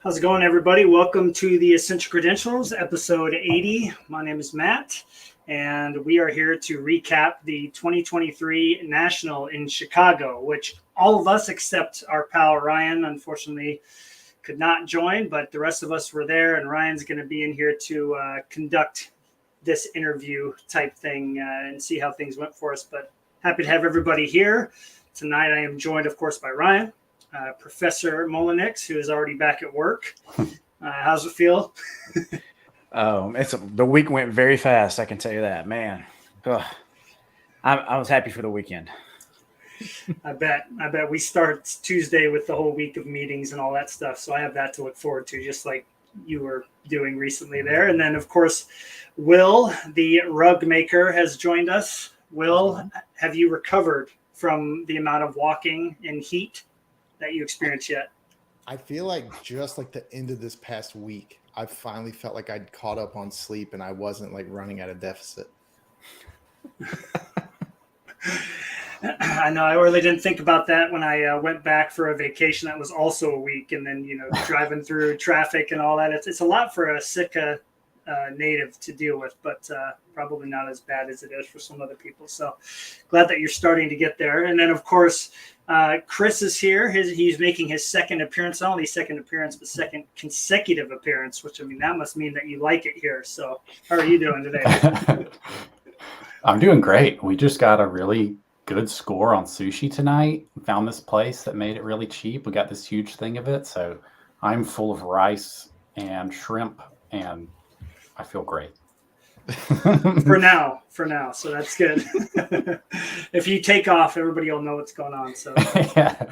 How's it going, everybody? Welcome to the Essential Credentials, episode 80. My name is Matt, and we are here to recap the 2023 National in Chicago, which all of us except our pal Ryan, unfortunately, could not join, but the rest of us were there, and Ryan's going to be in here to conduct this interview type thing and see how things went for us. But happy to have everybody here. Tonight, I am joined, of course, by Ryan. Professor Molinix, who is already back at work. How's it feel? The week went very fast. I can tell you that, man. I was happy for the weekend. I bet we start Tuesday with the whole week of meetings and all that stuff. So I have that to look forward to, just like you were doing recently there. And then, of course, Will, the rug maker, has joined us. Will, have you recovered from the amount of walking and heat that you experienced yet? I feel like just like the end of this past week, I finally felt like I'd caught up on sleep and I wasn't like running at a deficit. I know. I really didn't think about that when I went back for a vacation. That was also a week, and then driving through traffic and all that. It's a lot for a Sitka native to deal with, but probably not as bad as it is for some other people. So glad that you're starting to get there. And then, of course, Chris is here. He's making his second appearance, not only second appearance, but second consecutive appearance, which, I mean, that must mean that you like it here. So how are you doing today? I'm doing great. We just got a really good score on sushi tonight. We found this place that made it really cheap. We got this huge thing of it. So I'm full of rice and shrimp, and I feel great. for now. So that's good. If you take off, everybody will know what's going on. So, yeah.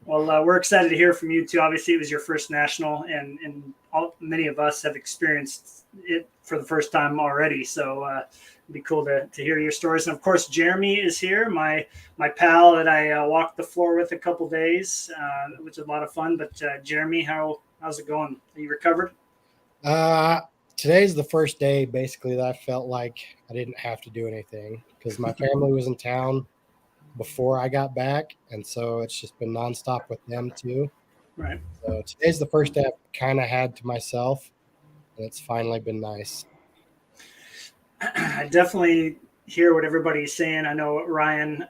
Well, we're excited to hear from you too. Obviously, it was your first national, and many of us have experienced it for the first time already. So it'd be cool to hear your stories. And of course, Jeremy is here, my pal that I walked the floor with a couple days, which was a lot of fun. But Jeremy, how's it going? Are you recovered? Today's the first day, basically, that I felt like I didn't have to do anything because my family was in town before I got back, and so it's just been nonstop with them too. Right. So today's the first day I've kind of had to myself, and it's finally been nice. I definitely hear what everybody's saying. I know, Ryan,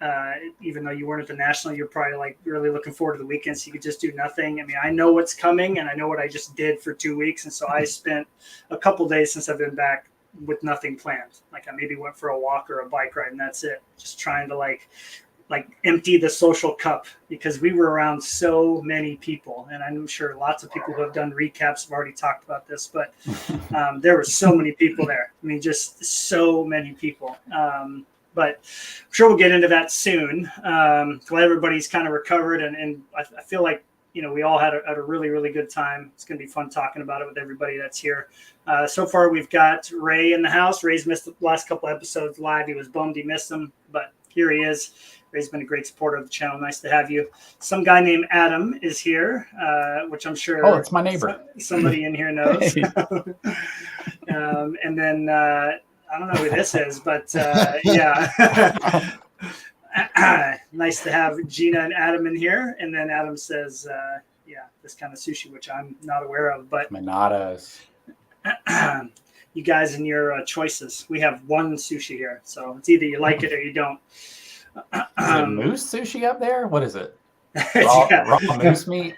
even though you weren't at the National, you're probably like really looking forward to the weekend so you could just do nothing. I mean, I know what's coming and I know what I just did for 2 weeks. And so I spent a couple days since I've been back with nothing planned. Like I maybe went for a walk or a bike ride and that's it. Just trying to like empty the social cup because we were around so many people. And I'm sure lots of people who have done recaps have already talked about this, but there were so many people there. I mean, just so many people. But I'm sure we'll get into that soon. Glad everybody's kind of recovered. And I feel like, we all had a really, really good time. It's going to be fun talking about it with everybody that's here. So far, we've got Ray in the house. Ray's missed the last couple episodes live. He was bummed he missed them, but here he is. Ray's been a great supporter of the channel. Nice to have you. Some guy named Adam is here, which I'm sure it's my neighbor. Somebody in here knows. And then I don't know who this is, but yeah. Nice to have Gina and Adam in here. And then Adam says, this kind of sushi, which I'm not aware of. But Minadas. You guys and your choices. We have one sushi here. So it's either you like it or you don't. Is it moose sushi up there? What is it? Raw moose meat?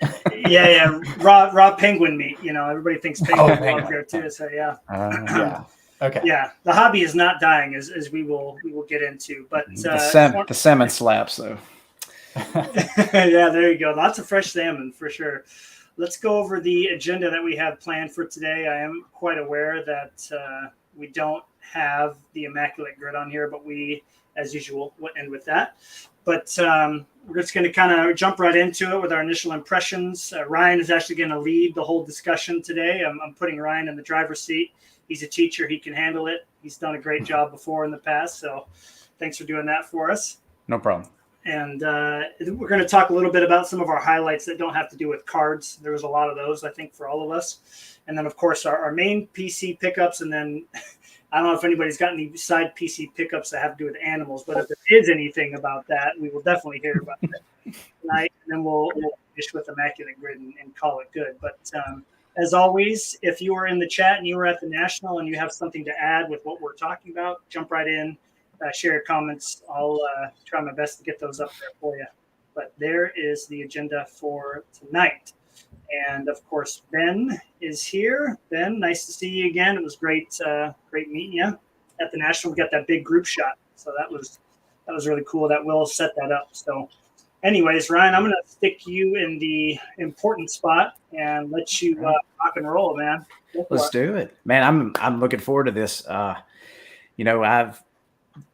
Yeah. Raw penguin meat. Everybody thinks penguin up there too. So yeah. Okay. Yeah, the hobby is not dying, as we will get into. But the salmon slaps though. Yeah, there you go. Lots of fresh salmon for sure. Let's go over the agenda that we have planned for today. I am quite aware that we don't have the Immaculate Grid on here, but we, as usual, will end with that. But we're just going to kind of jump right into it with our initial impressions. Ryan is actually going to lead the whole discussion today. I'm putting Ryan in the driver's seat. He's a teacher. He can handle it. He's done a great job before in the past. So thanks for doing that for us. No problem. And we're going to talk a little bit about some of our highlights that don't have to do with cards. There was a lot of those, I think, for all of us. And then, of course, our main PC pickups. And then I don't know if anybody's got any side PC pickups that have to do with animals. But if there is anything about that, we will definitely hear about it tonight. And then we'll finish with Immaculate Grid and call it good. But as always, if you are in the chat and you were at the National and you have something to add with what we're talking about, jump right in, share your comments. I'll try my best to get those up there for you. But there is the agenda for tonight. And of course, Ben is here. Ben, nice to see you again. It was great meeting you at the National. We got that big group shot, so that was really cool. That Will set that up. So, anyways, Ryan, I'm going to stick you in the important spot and let you rock and roll, man. Let's do it, man. I'm looking forward to this.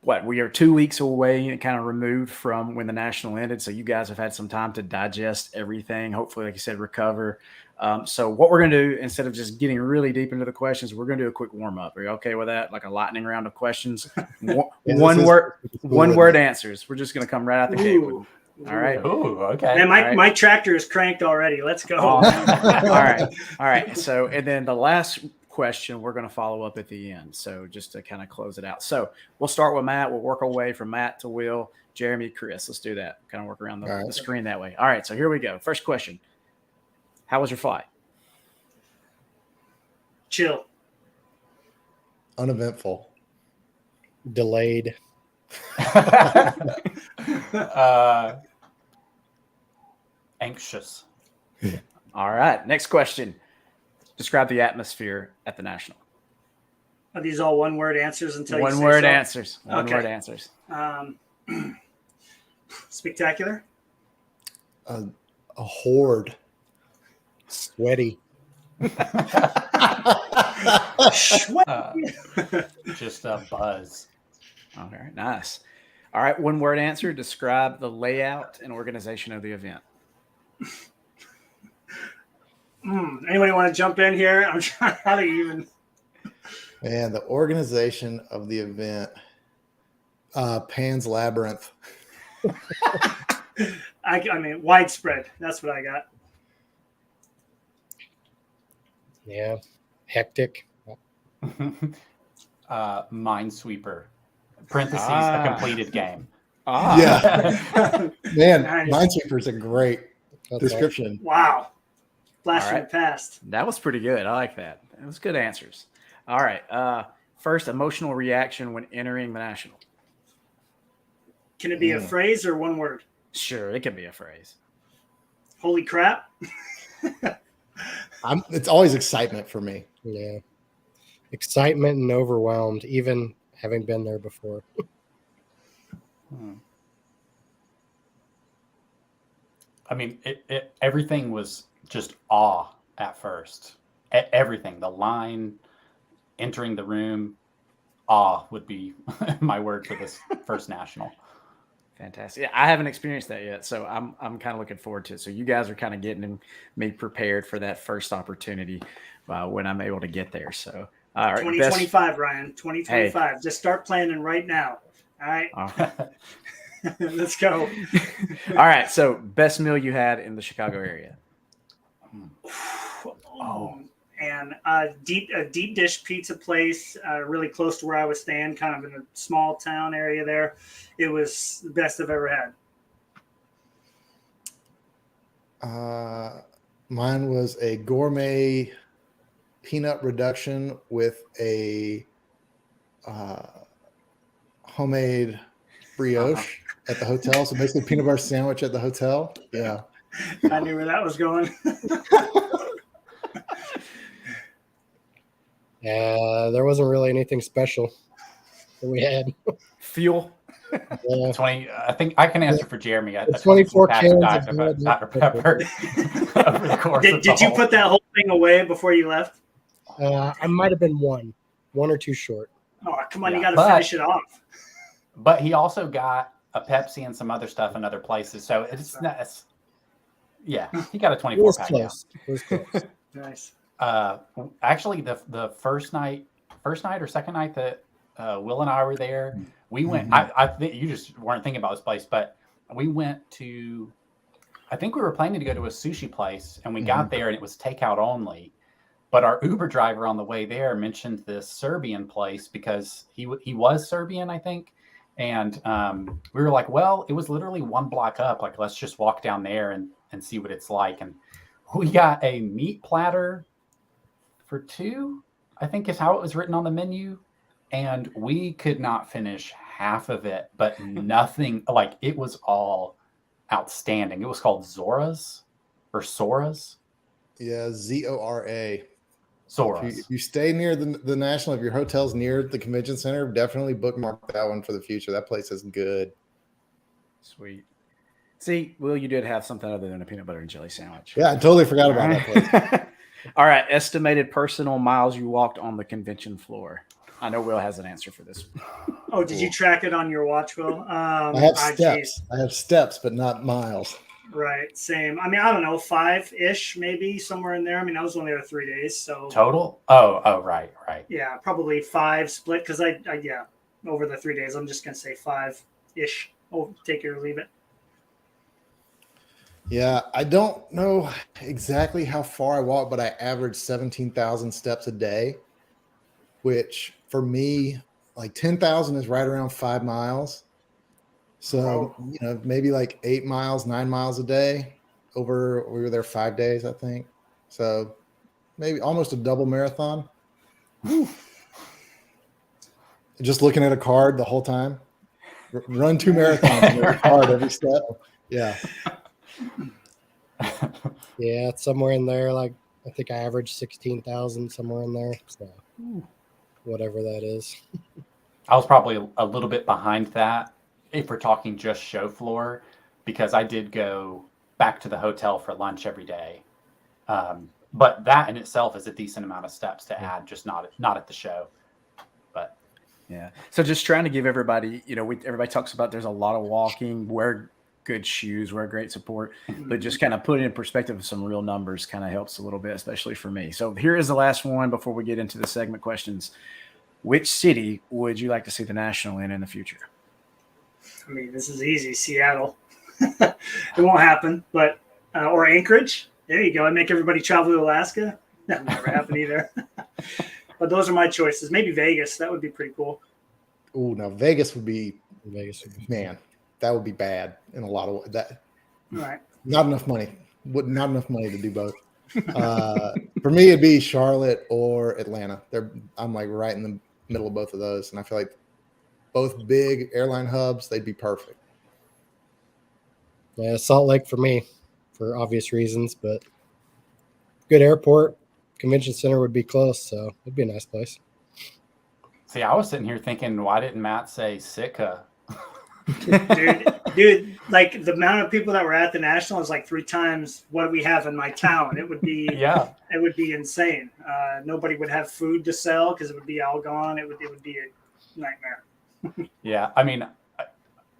We are 2 weeks away, kind of removed from when the National ended. So you guys have had some time to digest everything. Hopefully, like you said, recover. So what we're going to do, instead of just getting really deep into the questions, we're going to do a quick warm up. Are you okay with that? Like a lightning round of questions. One word answers. We're just going to come right out the gate. All right. Ooh, okay. Man, my tractor is cranked already. Let's go. All right. So, and then the last question we're going to follow up at the end. So just to kind of close it out. So we'll start with Matt. We'll work our way from Matt to Will, Jeremy, Chris. Let's do that. Kind of work around the screen that way. All right. So here we go. First question. How was your flight? Chill. Uneventful. Delayed. Anxious. All right. Next question. Describe the atmosphere at the National. Are these all one-word answers until you say One word so? answers. One Okay. word answers. Spectacular. A horde. Sweaty. Just a buzz. All right. Nice. All right. One word answer. Describe the layout and organization of the event. Anybody want to jump in here? I'm trying how to even. Man, the organization of the event, Pan's Labyrinth. I mean, widespread. That's what I got. Yeah. Hectic. Minesweeper. Parentheses, a completed game. Yeah. Man, Nice. Minesweeper's a great That's description. Wow. Flash All from right. the past. That was pretty good. I like that. That was good answers. All right. First, emotional reaction when entering the National. Can it be a phrase or one word? Sure, it can be a phrase. Holy crap. It's always excitement for me. Yeah. Excitement and overwhelmed, even having been there before. I mean, everything was just awe at first. Everything, the line, entering the room, awe would be my word for this first National. Fantastic. Yeah, I haven't experienced that yet, so I'm kind of looking forward to it. So you guys are kind of getting me prepared for that first opportunity when I'm able to get there. So all right, 2025, Ryan. 2025. Hey. Just start planning right now. All right. Let's go. All right. So best meal you had in the Chicago area? And a deep dish pizza place, really close to where I was staying, kind of in a small town area there. It was the best I've ever had. Mine was a gourmet peanut reduction with a homemade brioche at the hotel. So basically, peanut butter sandwich at the hotel. Yeah, I knew where that was going. There wasn't really anything special that we had. Fuel. Yeah. 20. I think I can answer for Jeremy. 24 cans of Dr. Pepper. Over the course of Did you put that whole thing away before you left? I might have been one or two short. Oh, come on, Yeah, you got to finish it off. But he also got a Pepsi and some other stuff in other places. So it's not. Yeah, he got a It 24 was pack. close. It was close. Nice. Actually, the first night or second night that Will and I were there, we went. I think you just weren't thinking about this place, but we went to. I think we were planning to go to a sushi place, and we got there, and it was takeout only. But our Uber driver on the way there mentioned this Serbian place because he was Serbian, I think. And we were like, well, it was literally one block up. Like, let's just walk down there and see what it's like. And we got a meat platter for 2, I think is how it was written on the menu. And we could not finish half of it, but nothing, like it was all outstanding. It was called Zora's or Sora's. Yeah, Zora. Sora's. If you stay near the National, if your hotel's near the convention center, definitely bookmark that one for the future. That place is good. Sweet. See, Will, you did have something other than a peanut butter and jelly sandwich. Yeah, I totally forgot about that place. All right. Estimated personal miles you walked on the convention floor. I know Will has an answer for this. Oh, did you track it on your watch, Will? I have steps. I have steps, but not miles. Right, same. I mean, I don't know, 5-ish, maybe somewhere in there. I mean, I was only there 3 days, so Total? Oh, right. yeah, probably 5 split because I over the 3 days, I'm just gonna say 5-ish. Oh, take it or leave it. Yeah, I don't know exactly how far I walk, but I average 17,000 steps a day, which for me, like 10,000 is right around 5 miles. So, maybe like 8 miles, 9 miles a day we were there 5 days, I think. So maybe almost a double marathon. Just looking at a card the whole time. Run 2 marathons with a card every step. Yeah. Yeah, it's somewhere in there. Like I think I averaged 16,000 somewhere in there. So whatever that is. I was probably a little bit behind that if we're talking just show floor, because I did go back to the hotel for lunch every day. But that in itself is a decent amount of steps to add, just not at the show. But yeah. So just trying to give everybody, everybody talks about there's a lot of walking, wear good shoes, wear great support, but just kind of put it in perspective of some real numbers kind of helps a little bit, especially for me. So here is the last one before we get into the segment questions. Which city would you like to see the National in the future? I mean, this is easy. Seattle. It won't happen, but or Anchorage. There you go. I make everybody travel to Alaska. That'll never happen either. But those are my choices. Maybe Vegas. That would be pretty cool. Oh, now Vegas would be Vegas. man. That would be bad in a lot of ways. That All right. not enough money. Not enough money to do both. For me, it'd be Charlotte or Atlanta. I'm like right in the middle of both of those, and I feel like both big airline hubs. They'd be perfect. Yeah, Salt Lake for me, for obvious reasons, but good airport, convention center would be close, so it'd be a nice place. see, I was sitting here thinking, why didn't Matt say Sitka? dude, like the amount of people that were at the National is like 3 times what we have in my town. It would be It would be insane. Nobody would have food to sell because it would be all gone. It would be a nightmare. Yeah, I mean,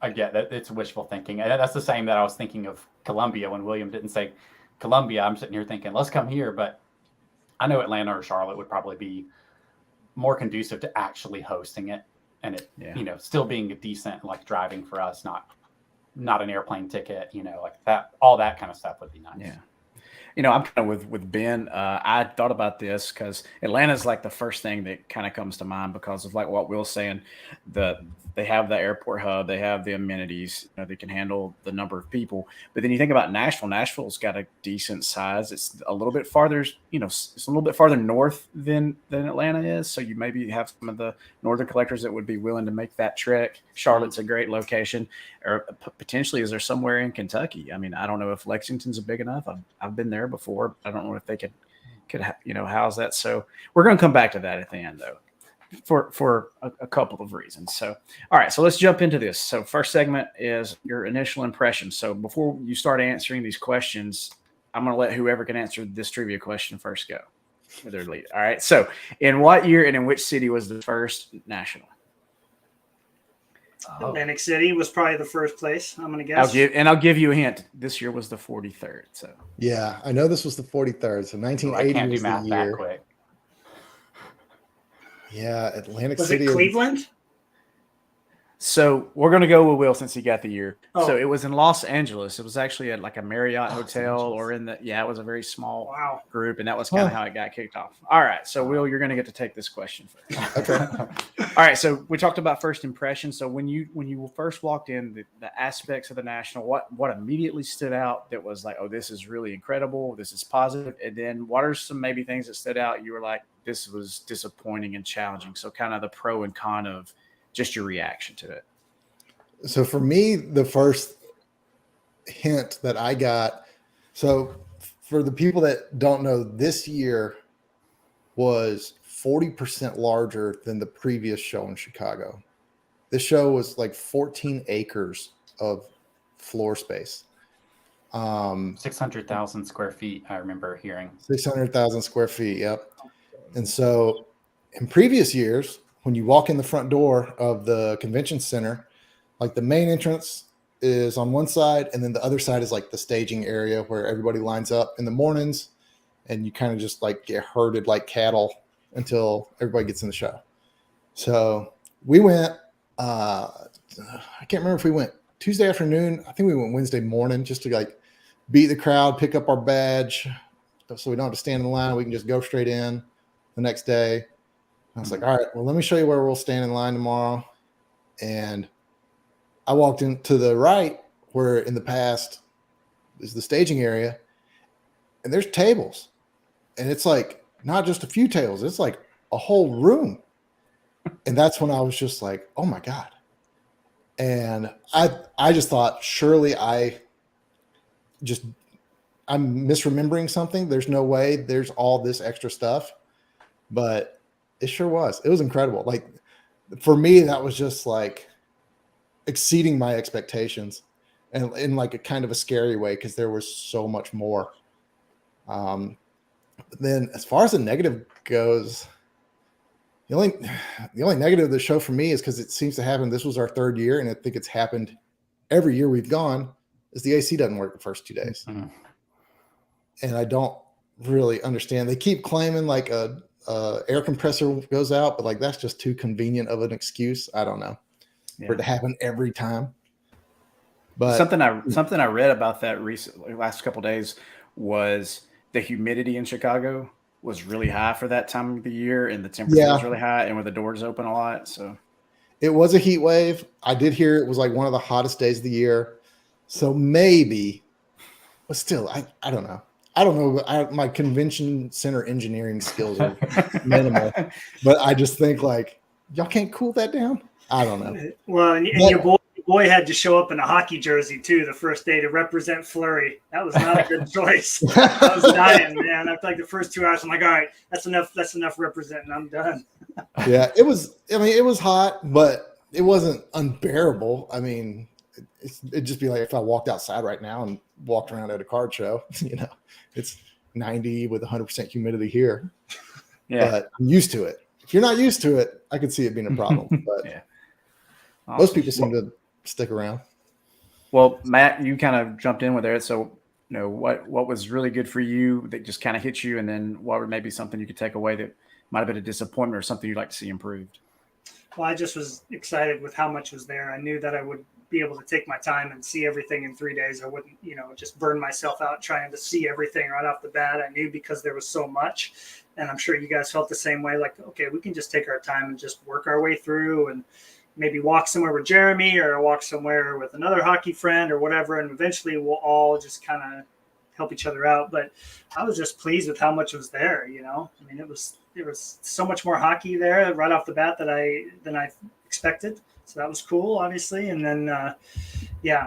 I get that it's wishful thinking, and that's the same that I was thinking of Columbia when William didn't say Columbia. I'm sitting here thinking, let's come here, but I know Atlanta or Charlotte would probably be more conducive to actually hosting it, and it, still being a decent like driving for us, not an airplane ticket, like that, all that kind of stuff would be nice. Yeah. I'm kind of with Ben. I thought about this because Atlanta's like the first thing that kind of comes to mind because of like what Will's saying. They have the airport hub, they have the amenities, they can handle the number of people. But then you think about Nashville. Nashville's got a decent size. It's a little bit farther, it's a little bit farther north than Atlanta is. So you maybe have some of the northern collectors that would be willing to make that trek. Charlotte's a great location. Or potentially, is there somewhere in Kentucky? I mean, I don't know if Lexington's a big enough. I've been there before. I don't know if they could house that. So we're going to come back to that at the end, though, for a couple of reasons. So, all right, so let's jump into this. So first segment is your initial impression. So before you start answering these questions, I'm going to let whoever can answer this trivia question first go with their lead. All right. So in what year and in which city was the first National? Atlantic City was probably the first place, I'm going to guess. I'll give you a hint. This year was the 43rd. So yeah, I know this was the 43rd. So 1980 I can't do was math the that year. quick. Yeah, Atlantic Was City. it Cleveland? So we're gonna go with Will since he got the year. Oh. So it was in Los Angeles. It was actually at like a Marriott Los hotel Angeles. or in the it was a very small Wow. group, and that was kind of Huh. how it got kicked off. All right, so Will, you're gonna get to take this question first. Okay. All right, so we talked about first impression. So when you first walked in, the aspects of the national, what immediately stood out that was like, oh, this is really incredible, this is positive, and then what are some maybe things that stood out? You were like, this was disappointing and challenging. So kind of the pro and con of just your reaction to it. So for me, the first hint that I got, so for the people that don't know, this year was 40% larger than the previous show in Chicago. This show was like 14 acres of floor space. 600,000 square feet, I remember hearing. 600,000 square feet. Yep. And so in previous years, when you walk in the front door of the convention center, like the main entrance is on one side, and then the other side is like the staging area where everybody lines up in the mornings, and you kind of just like get herded like cattle until everybody gets in the show. So we went, I can't remember if we went Tuesday afternoon. I think we went Wednesday morning just to like beat the crowd, pick up our badge so we don't have to stand in the line. We can just go straight in the next day. I was like, all right, well, let me show you where we'll stand in line tomorrow. And I walked into the right where in the past is the staging area, and there's tables, and it's like not just a few tables, it's like a whole room. And that's when I was just like, oh my God. And I just thought, surely I'm misremembering something. There's no way there's all this extra stuff, but it sure was. It was incredible. Like for me, that was just like exceeding my expectations, and in like a kind of a scary way, because there was so much more. Then as far as the negative goes, the only negative of the show for me is because it seems to happen. This was our third year, and I think it's happened every year we've gone, is the AC doesn't work the first 2 days. Mhm. And I don't really understand. They keep claiming like a air compressor goes out, but like that's just too convenient of an excuse. I don't know for it to happen every time. But something I read about that recently, last couple of days, was the humidity in Chicago was really high for that time of the year, and the temperature was really high, and with the doors open a lot. So it was a heat wave. I did hear it was like one of the hottest days of the year. So maybe, but still, I don't know. I don't know. My convention center engineering skills are minimal, but I just think like y'all can't cool that down. I don't know. Well, and your boy had to show up in a hockey jersey too the first day to represent Fleury. That was not a good choice. I was dying, man. After like the first 2 hours, I'm like, all right, that's enough representing. I'm done. Yeah, it was. I mean, it was hot, but it wasn't unbearable. I mean, it'd just be like if I walked outside right now and walked around at a card show. You know, it's 90 with 100% humidity here. yeah, But I'm used to it. If you're not used to it, I could see it being a problem. But yeah. most people seem to stick around. Well, Matt, you kind of jumped in with it. So, you know, what was really good for you that just kind of hit you, and then what would maybe something you could take away that might have been a disappointment or something you'd like to see improved? Well, I just was excited with how much was there. I knew that I would be able to take my time and see everything in 3 days. I wouldn't, just burn myself out trying to see everything right off the bat. I knew because there was so much, and I'm sure you guys felt the same way. Like, okay, we can just take our time and just work our way through, and maybe walk somewhere with Jeremy or walk somewhere with another hockey friend or whatever. And eventually we'll all just kind of help each other out. But I was just pleased with how much was there. I mean, there was so much more hockey there right off the bat than I expected. So that was cool, obviously. And then, I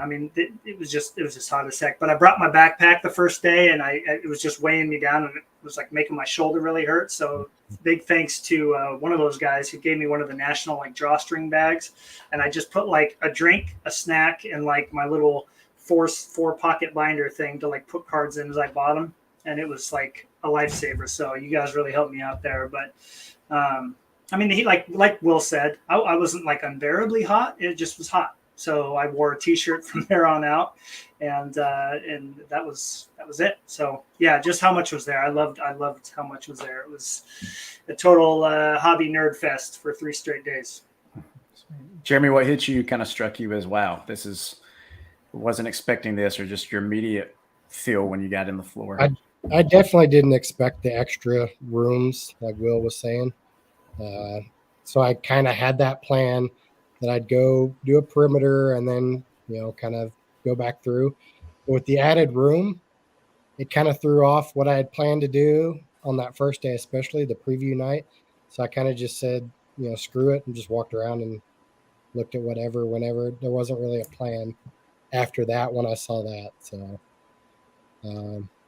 mean, it was just hot as heck. But I brought my backpack the first day, and it was just weighing me down, and it was like making my shoulder really hurt. So big thanks to one of those guys who gave me one of the national like drawstring bags, and I just put like a drink, a snack, and like my little four pocket binder thing to like put cards in as I bought them, and it was like a lifesaver. So you guys really helped me out there. But I mean, he like Will said, I wasn't like unbearably hot. It just was hot. So I wore a t-shirt from there on out, and that was it. So yeah, just how much was there. I loved how much was there. It was a total hobby nerd fest for 3 straight days. Jeremy, what hit you kind of struck you as, wow, wasn't expecting this, or just your immediate feel when you got in the floor? I definitely didn't expect the extra rooms, like Will was saying. So I kind of had that plan that I'd go do a perimeter and then, kind of go back through. But with the added room, it kind of threw off what I had planned to do on that first day, especially the preview night. So I kind of just said, screw it, and just walked around and looked at whatever, whenever. There wasn't really a plan after that when I saw that. So,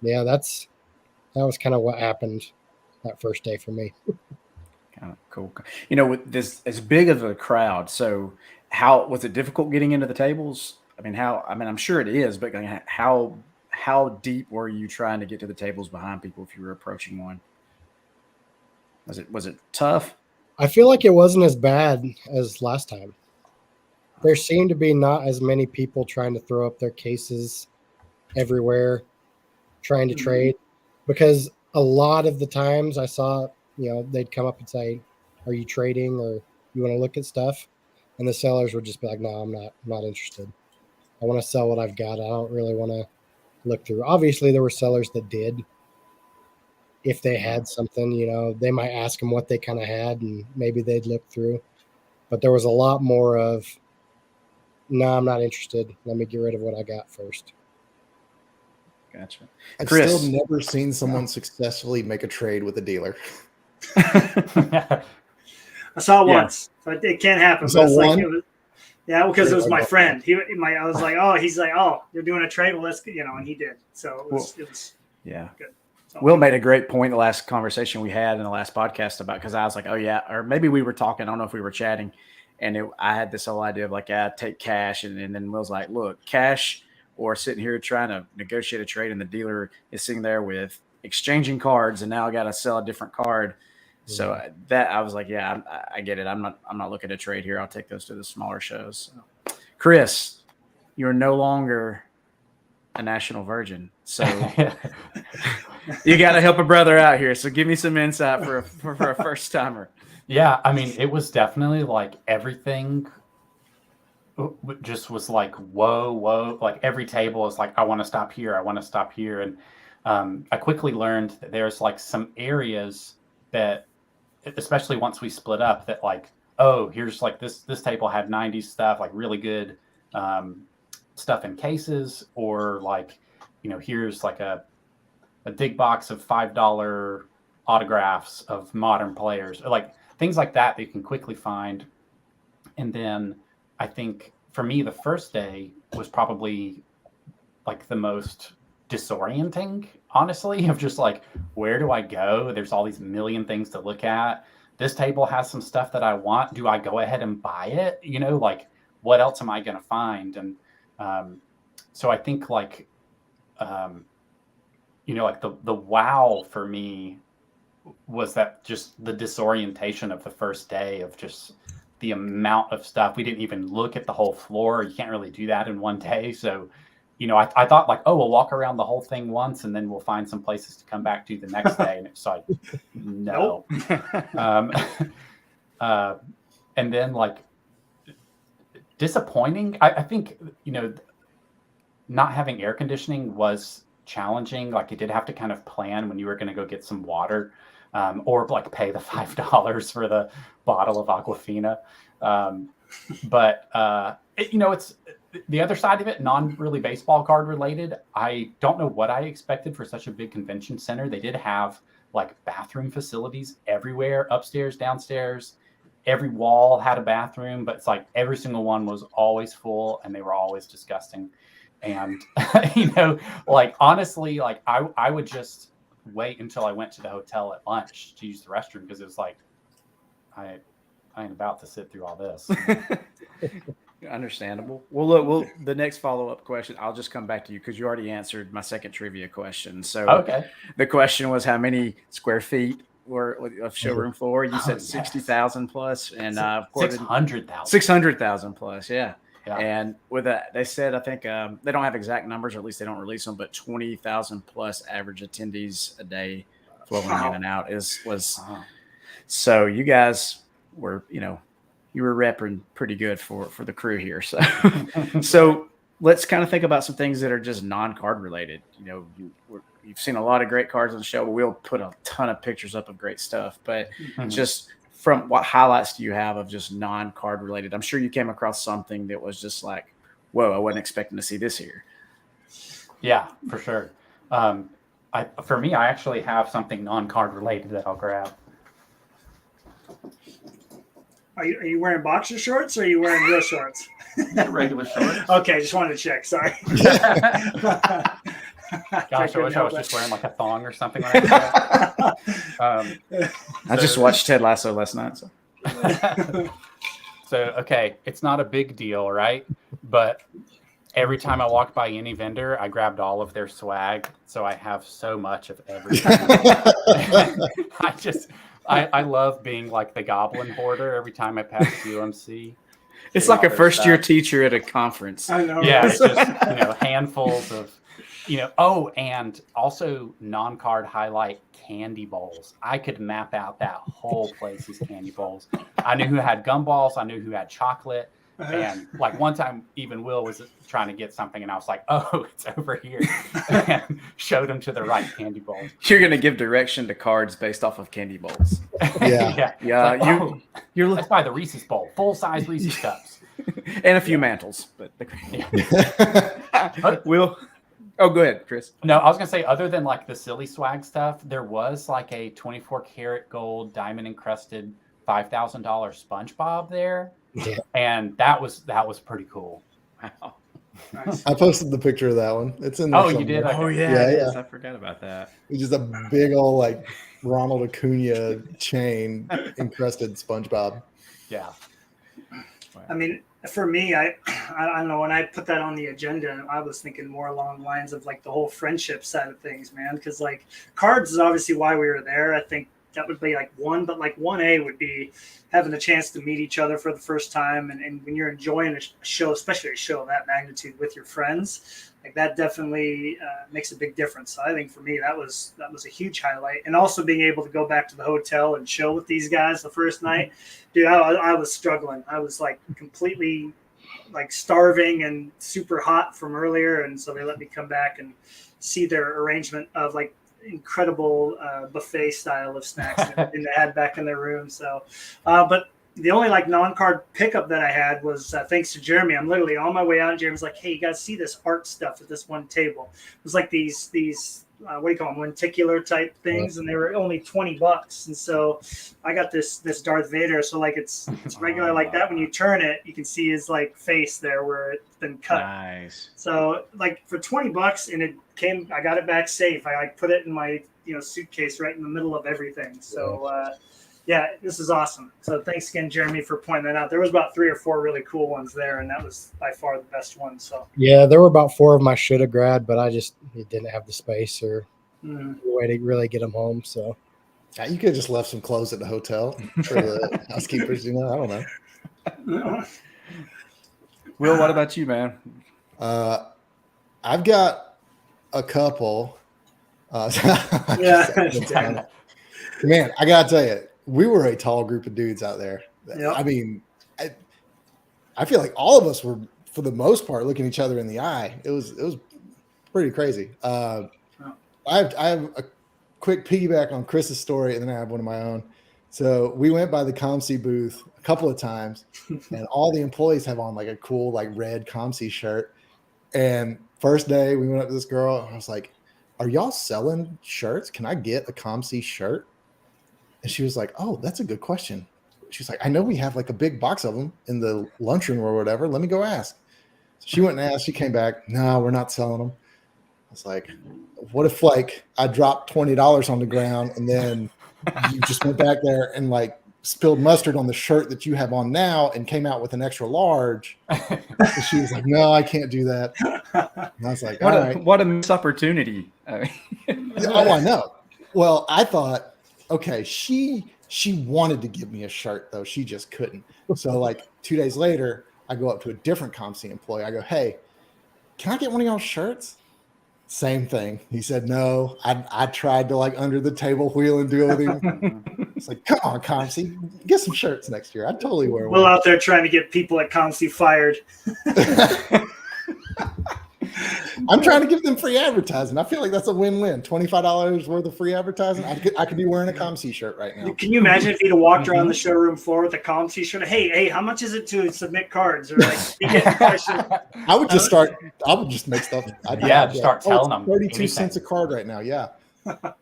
yeah, that was kind of what happened that first day for me. Kind of cool. With this as big of a crowd, so how was it difficult getting into the tables? I'm sure it is, but how deep were you trying to get to the tables behind people if you were approaching one? Was it tough? I feel like it wasn't as bad as last time. There seemed to be not as many people trying to throw up their cases everywhere, trying to trade, because a lot of the times I saw, they'd come up and say, "Are you trading, or you want to look at stuff?" And the sellers would just be like, "No, I'm not interested. I want to sell what I've got. I don't really want to look through." Obviously, there were sellers that did. If they had something, they might ask them what they kind of had, and maybe they'd look through. But there was a lot more of, "No, I'm not interested. Let me get rid of what I got first." Gotcha. I've Chris. still never seen someone successfully make a trade with a dealer. I saw it Yeah. once, so it can't happen. You saw But it's one? like, because it was my friend. I was like, he's like, you're doing a trade. Well, let's, and he did. So it was Yeah. good. So, Will made a great point the last conversation we had in the last podcast about, because I was like, oh yeah, or maybe we were talking, I don't know if we were chatting, and I had this whole idea of like, take cash, and then Will's like, look, cash or sitting here trying to negotiate a trade, and the dealer is sitting there with exchanging cards, and now I got to sell a different card. So that I was like, yeah, I get it. I'm not looking to trade here. I'll take those to the smaller shows. So, Chris, you're no longer a national virgin, so you got to help a brother out here. So give me some insight for a first timer. Yeah, it was definitely like everything just was like, whoa. Like every table was like, I want to stop here. And I quickly learned that there's like some areas that, especially once we split up, that like, oh, here's like this table had 90s stuff, like really good stuff in cases, or like, here's like a big box of $5 autographs of modern players, or like things like that you can quickly find. And then I think for me, the first day was probably like the most disorienting, honestly, of just like, where do I go? There's all these million things to look at. This table has some stuff that I want. Do I go ahead and buy it? Like, what else am I going to find? And so I think like, like the wow for me was that just the disorientation of the first day, of just the amount of stuff. We didn't even look at the whole floor. You can't really do that in one day. So, I thought like, oh, we'll walk around the whole thing once and then we'll find some places to come back to the next day. And it's like, no. And then like disappointing. I think, not having air conditioning was challenging. Like you did have to kind of plan when you were going to go get some water, or like pay the $5 for the bottle of Aquafina. But it's the other side of it, non-really baseball card related. I don't know what I expected for such a big convention center. They did have like bathroom facilities everywhere, upstairs, downstairs. Every wall had a bathroom, but it's like every single one was always full and they were always disgusting. And, like, honestly, like I would just wait until I went to the hotel at lunch to use the restroom, because it was like, I ain't about to sit through all this. Understandable. Well, look, the next follow-up question, I'll just come back to you because you already answered my second trivia question. So okay. The question was, how many square feet were of showroom floor? You said 60,000 plus, and 600,000. 600,000 plus, yeah. Yeah. And with that, they said, I think they don't have exact numbers, or at least they don't release them, but 20,000 plus average attendees a day flowing in and out was. So you guys were, you were repping pretty good for the crew here. So, so let's kind of think about some things that are just non-card related. You know, you've seen a lot of great cards on the show. We'll put a ton of pictures up of great stuff, but just from what highlights do you have of just non-card related? I'm sure you came across something that was just like, whoa, I wasn't expecting to see this here. Yeah, for sure. For me, I actually have something non-card related that I'll grab. Are you wearing boxer shorts or are you wearing real shorts? Regular shorts. Okay, just wanted to check. Sorry. Gosh, I wish I was just wearing like a thong or something like that. I just watched Ted Lasso last night. So. So, okay, it's not a big deal, right? But every time I walk by any vendor, I grabbed all of their swag. So I have so much of everything. I love being like the goblin hoarder every time I pass UMC. It's like a first-year teacher at a conference. I know. Yeah, it's just, handfuls of, oh, and also non-card highlight candy bowls. I could map out that whole place's candy bowls. I knew who had gumballs. I knew who had chocolate. And like one time, even Will was trying to get something, and I was like, "Oh, it's over here," and showed him to the right candy bowl. You're gonna give direction to cards based off of candy bowls. Yeah. Yeah. Like, let's buy the Reese's bowl, full size Reese's cups, and a few mantles. But yeah. Will. Oh, go ahead, Chris. No, I was gonna say, other than like the silly swag stuff, there was like a 24 karat gold diamond encrusted $5,000 SpongeBob there. Yeah. And that was pretty cool. Wow. Nice. I posted the picture of that one. It's in there. Oh, you somewhere. did? Oh Okay. yeah, Yeah, I forgot about that. It's just a big old like Ronald Acuna chain encrusted SpongeBob. Yeah. I mean, for me, I don't know, when I put that on the agenda, I was thinking more along the lines of like the whole friendship side of things, man. Because like cards is obviously why we were there. I think that would be like one, but like 1A would be having a chance to meet each other for the first time. And when you're enjoying a show, especially a show of that magnitude with your friends, like that definitely makes a big difference. So I think for me, that was a huge highlight. And also being able to go back to the hotel and chill with these guys the first night, dude, I was struggling. I was like completely like starving and super hot from earlier. And so they let me come back and see their arrangement of like incredible buffet style of snacks that they had back in their room. So, but the only like non-card pickup that I had was thanks to Jeremy. I'm literally on my way out, and Jeremy's like, "Hey, you guys see this art stuff at this one table?" It was like these what do you call them, lenticular type things, and they were only $20. And so I got this Darth Vader. So like it's regular like that. When you turn it, you can see his like face there where it's been cut. Nice. So like for $20, and I got it back safe. I like put it in my suitcase right in the middle of everything. So yeah, this is awesome. So thanks again, Jeremy, for pointing that out. There was about 3 or 4 really cool ones there, and that was by far the best one. So Yeah, there were about 4 of them I should have grabbed, but I just didn't have the space or mm. way to really get them home. So Yeah, you could have just left some clothes at the hotel for the housekeepers. I don't know. Will, what about you, man? I've got a couple. Yeah. Man, I gotta tell you, we were a tall group of dudes out there. Yep. I mean, I feel like all of us were, for the most part, looking each other in the eye. It was pretty crazy. I have a quick piggyback on Chris's story, and then I have one of my own. So we went by the ComC booth a couple of times, and all the employees have on like a cool like red ComC shirt. And first day we went up to this girl, and I was like, "Are y'all selling shirts? Can I get a ComC shirt?" And she was like, "Oh, that's a good question." She's like, "I know we have like a big box of them in the lunchroom or whatever. Let me go ask." So she went and asked. She came back. "No, we're not selling them." I was like, "What if like I dropped $20 on the ground and then you just went back there and like spilled mustard on the shirt that you have on now and came out with an extra large?" And she was like, "No, I can't do that." And I was like, "All right." What a missed opportunity. I mean, Oh, I know. Well, I thought, okay, she wanted to give me a shirt though. She just couldn't. So like 2 days later, I go up to a different ComC employee. I go, "Hey, can I get one of y'all shirts?" Same thing. He said, "No." I tried to like under the table wheel and deal with him. It's like, come on, Comsy, get some shirts next year. I'd totally wear Will one. out there trying to get people at Comsy fired. I'm trying to give them free advertising. I feel like that's a win-win. $25 worth of free advertising. I could be wearing a Comsy shirt right now. Can you imagine if he'd have walked around the showroom floor with a Comsy shirt? Hey, how much is it to submit cards? Or like, you get questions. I would just make stuff. Just start telling them 32 anything. cents a card right now. Yeah.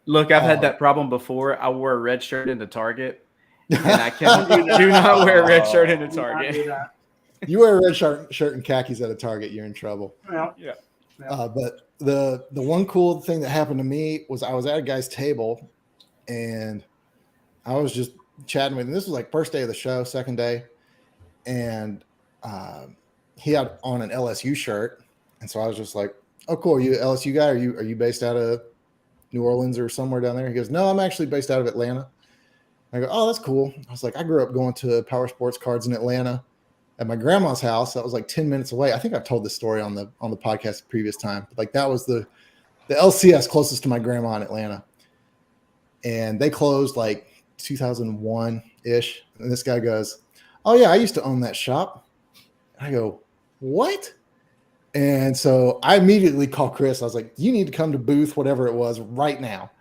Look, I've had Oh. that problem before. I wore a red shirt into Target, and I can do not wear a red shirt into Do not do Target. that. You wear a red shirt and khakis at a Target, you're in trouble. Well, But the one cool thing that happened to me was I was at a guy's table and I was just chatting with him. This was like first day of the show, second day. And he had on an LSU shirt. And so I was just like, oh, cool. Are you an LSU guy? Are you based out of New Orleans or somewhere down there? He goes, no, I'm actually based out of Atlanta. I go, oh, that's cool. I was like, I grew up going to Power Sports Cards in Atlanta at my grandma's house. That was like 10 minutes away. I think I've told this story on the podcast the previous time. Like that was the LCS closest to my grandma in Atlanta. And they closed like 2001 ish. And this guy goes, oh yeah, I used to own that shop. I go, what? And so I immediately called Chris. I was like, you need to come to booth, whatever it was, right now.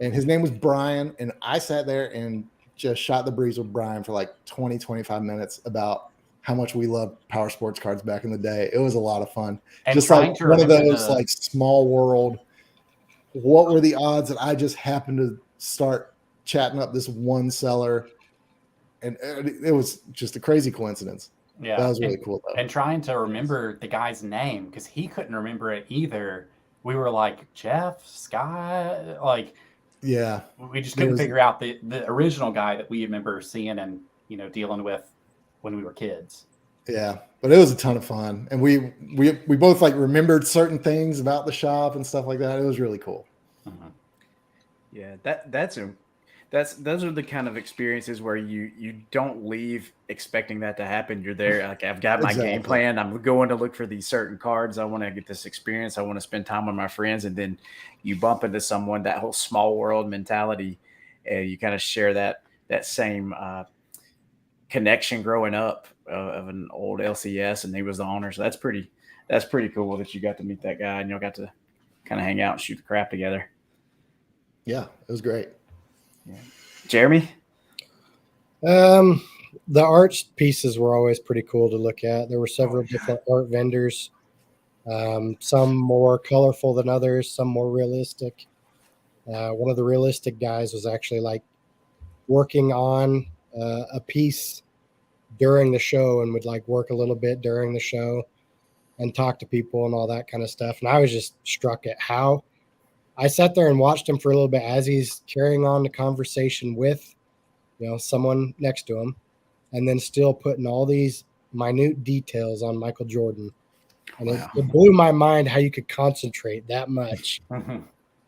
And his name was Brian. And I sat there and just shot the breeze with Brian for like 20, 25 minutes about how much we loved Power Sports Cards back in the day. It was a lot of fun. And Just trying like to one of remember those like small world. What were the odds that I just happened to start chatting up this one seller? And it was just a crazy coincidence. Yeah, That was really cool though. And trying to remember the guy's name because he couldn't remember it either. We were like Jeff, Sky, like Yeah. we just There couldn't was- figure out the original guy that we remember seeing and dealing with when we were kids. Yeah, but it was a ton of fun, and we both like remembered certain things about the shop and stuff like that. It was really cool. Mhm. Yeah, those are the kind of experiences where you don't leave expecting that to happen. You're there, like I've got my game Exactly. plan. I'm going to look for these certain cards. I want to get this experience. I want to spend time with my friends, and then you bump into someone, that whole small world mentality, and you kind of share that same connection growing up of an old LCS, and he was the owner. So that's pretty cool that you got to meet that guy and you got to kind of hang out and shoot the crap together. Yeah, it was great. Jeremy? The art pieces were always pretty cool to look at. There were several different art vendors, some more colorful than others, some more realistic. One of the realistic guys was actually like working on a piece during the show and would like work a little bit during the show and talk to people and all that kind of stuff. And I was just struck at how I sat there and watched him for a little bit as he's carrying on the conversation with, someone next to him, and then still putting all these minute details on Michael Jordan. And Wow. it blew my mind how you could concentrate that much Mhm.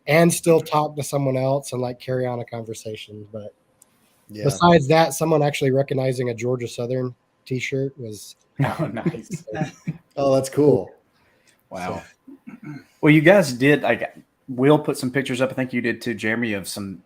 and still talk to someone else and like carry on a conversation. But Yeah, besides that, someone actually recognizing a Georgia Southern t-shirt was Oh, nice. oh, that's cool. Wow. Well, you guys did, Will put some pictures up. I think you did too, Jeremy, of some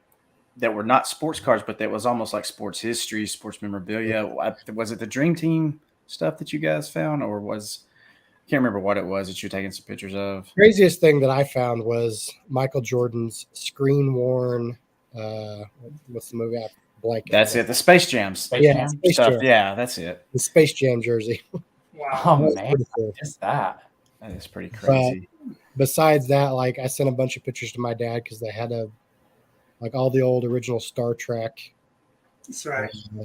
that were not sports cards, but that was almost like sports history, sports memorabilia. Was it the Dream Team stuff that you guys found, or I can't remember what it was that you're taking some pictures of? craziest thing that I found was Michael Jordan's screen worn. What's the movie? I blank. That's it. The Space Jams Space Yeah, Jam? Space stuff. Jam. Yeah, that's it. The Space Jam jersey. Wow. Oh, That was man. pretty cool. Just that. That is pretty crazy. Besides that, like I sent a bunch of pictures to my dad because they had all the old original Star Trek, That's right. a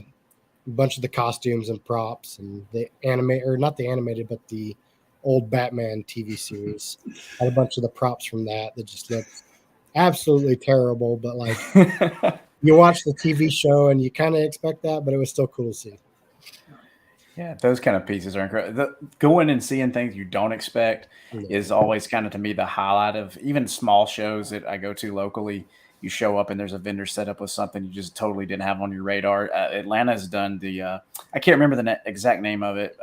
bunch of the costumes and props, and the not the animated, but the old Batman TV series. Had a bunch of the props from that just looked absolutely terrible. But like you watch the TV show and you kind of expect that, but it was still cool to see. Yeah, those kind of pieces are incredible. Going and seeing things you don't expect is always kind of, to me, the highlight of even small shows that I go to locally. You show up and there's a vendor set up with something you just totally didn't have on your radar. Atlanta's done I can't remember the exact name of it.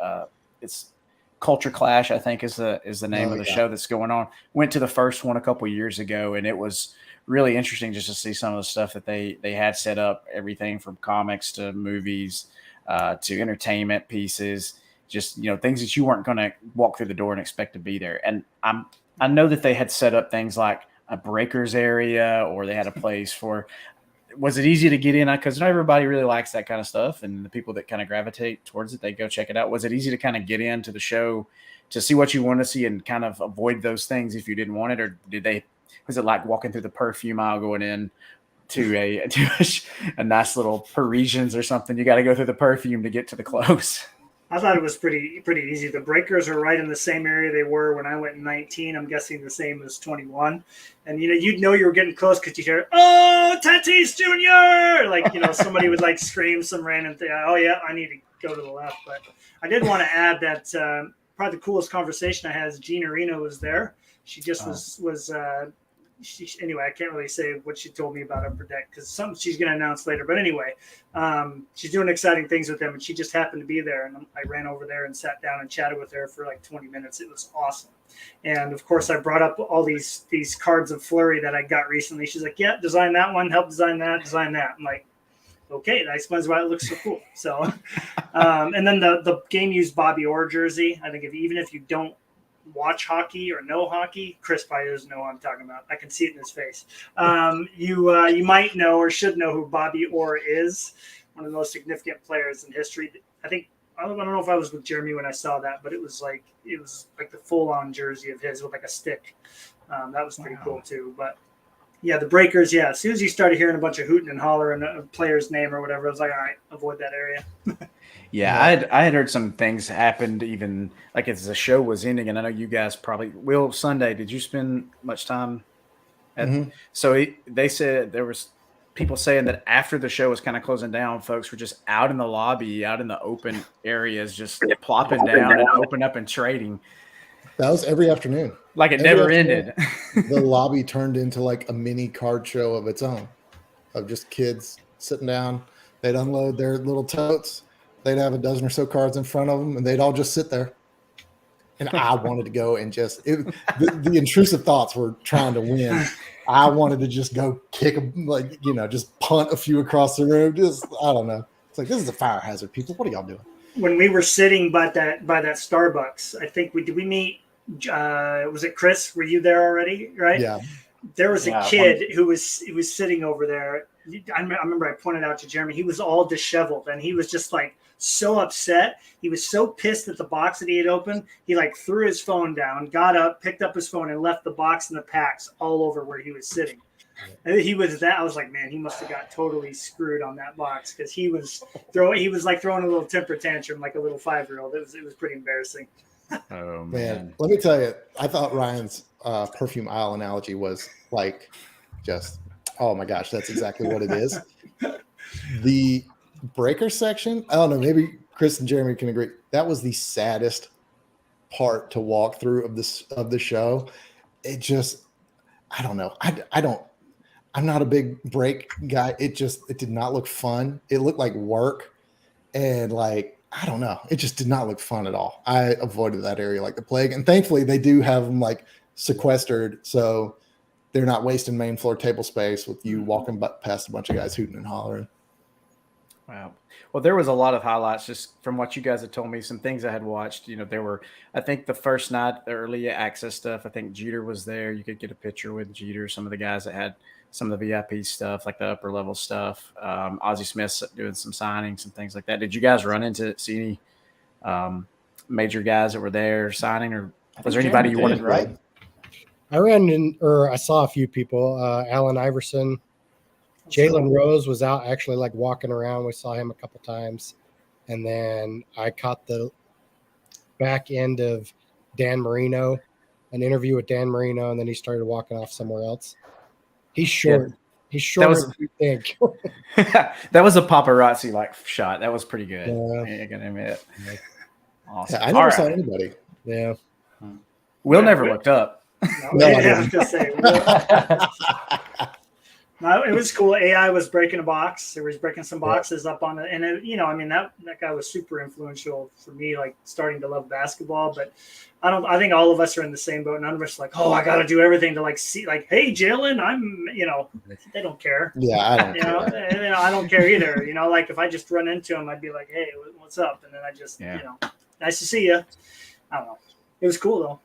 It's Culture Clash, I think, is the name of the show that's going on. Went to the first one a couple years ago, and it was really interesting just to see some of the stuff that they had set up, everything from comics to movies to entertainment pieces, just, things that you weren't going to walk through the door and expect to be there. And I know that they had set up things like a breakers area, or they had a place for. Was it easy to get in? Because not everybody really likes that kind of stuff, and the people that kind of gravitate towards it, they go check it out. Was it easy to kind of get into the show to see what you want to see and kind of avoid those things if you didn't want it, or was it like walking through the perfume aisle going in to a nice little Parisians or something? You got to go through the perfume to get to the clothes. I thought it was pretty easy. The breakers are right in the same area they were when I went in 19. I'm guessing the same as 21. And you'd know you were getting close because you hear, "Oh, Tatis Jr.!" Like, somebody would like scream some random thing. Oh yeah, I need to go to the left. But I did want to add that probably the coolest conversation I had is Gina Reno was there. She just anyway, I can't really say what she told me about Upper Deck because something she's going to announce later. But anyway, she's doing exciting things with them, and she just happened to be there. And I ran over there and sat down and chatted with her for like 20 minutes. It was awesome. And of course, I brought up all these cards of Fleury that I got recently. She's like, "Yeah, design that one, help design that, design that." I'm like, okay, that explains why it looks so cool. So, and then the game used Bobby Orr jersey. I think even if you don't watch hockey or know hockey, Chris probably doesn't know what I'm talking about. I can see it in his face. You might know or should know who Bobby Orr is, one of the most significant players in history. I don't know if I was with Jeremy when I saw that, but it was like the full-on jersey of his with like a stick. That was pretty cool too. But yeah, the breakers. Yeah, as soon as you started hearing a bunch of hooting and hollering a player's name or whatever, I was like, all right, avoid that area. Yeah, I had heard some things happened even like as the show was ending, and I know you guys probably will. Sunday, did you spend much time? So they said there was people saying that after the show was kind of closing down, folks were just out in the lobby, out in the open areas, just plopping down and open up and trading. That was every afternoon. Like it never ended. The lobby turned into like a mini card show of its own, of just kids sitting down. They'd unload their little totes. They'd have a dozen or so cards in front of them, and they'd all just sit there. And I wanted to go and the intrusive thoughts were trying to win. I wanted to just go kick them, just punt a few across the room. I don't know. It's like, this is a fire hazard, people. What are y'all doing? When we were sitting by that Starbucks, I think did we meet? Was it Chris? Were you there already? Right? Yeah. There was a kid who was sitting over there. I remember I pointed out to Jeremy. He was all disheveled, and he was just like so upset. He was so pissed at the box that he had opened. He like threw his phone down, got up, picked up his phone, and left the box and the packs all over where he was sitting. And he was that. I was like, man, he must have got totally screwed on that box because he was like throwing a little temper tantrum like a little 5-year-old. It was pretty embarrassing. Oh man, let me tell you, I thought Ryan's perfume aisle analogy was like just, oh my gosh, that's exactly what it is. The breaker section, I don't know, maybe Chris and Jeremy can agree. That was the saddest part to walk through of the show. It just, I don't know. I'm not a big break guy. It did not look fun. It looked like work, and like, I don't know. It just did not look fun at all. I avoided that area like the plague. And thankfully they do have them like sequestered, so they're not wasting main floor table space with you walking past a bunch of guys hooting and hollering. Wow. Well, there was a lot of highlights just from what you guys had told me, some things I had watched. There were, I think the first night, the early access stuff, I think Jeter was there. You could get a picture with Jeter, some of the guys that had some of the VIP stuff, like the upper level stuff. Ozzie Smith doing some signings, some things like that. Did you guys see any major guys that were there signing, or was there anybody you wanted to ride? I saw a few people. Allen Iverson, Jalen Rose was out actually like walking around. We saw him a couple times. And then I caught the back end of Dan Marino, an interview with Dan Marino, and then he started walking off somewhere else. He's short. Yeah. He's short. You think. That was a paparazzi like shot. That was pretty good. Yeah. I can admit. Awesome. Yeah, I never saw anybody. Yeah. Will never looked up. No, I was gonna say. No, it was cool. AI was breaking a box. There was breaking some boxes up on it, and I mean that guy was super influential for me, like starting to love basketball. But I think all of us are in the same boat. None of us are like, oh, I got to do everything to like see, like, hey, Jalen, they don't care. Yeah, I don't You know, care. and, I don't care either. Like if I just run into him, I'd be like, hey, what's up? And then I just, nice to see you. I don't know. It was cool though.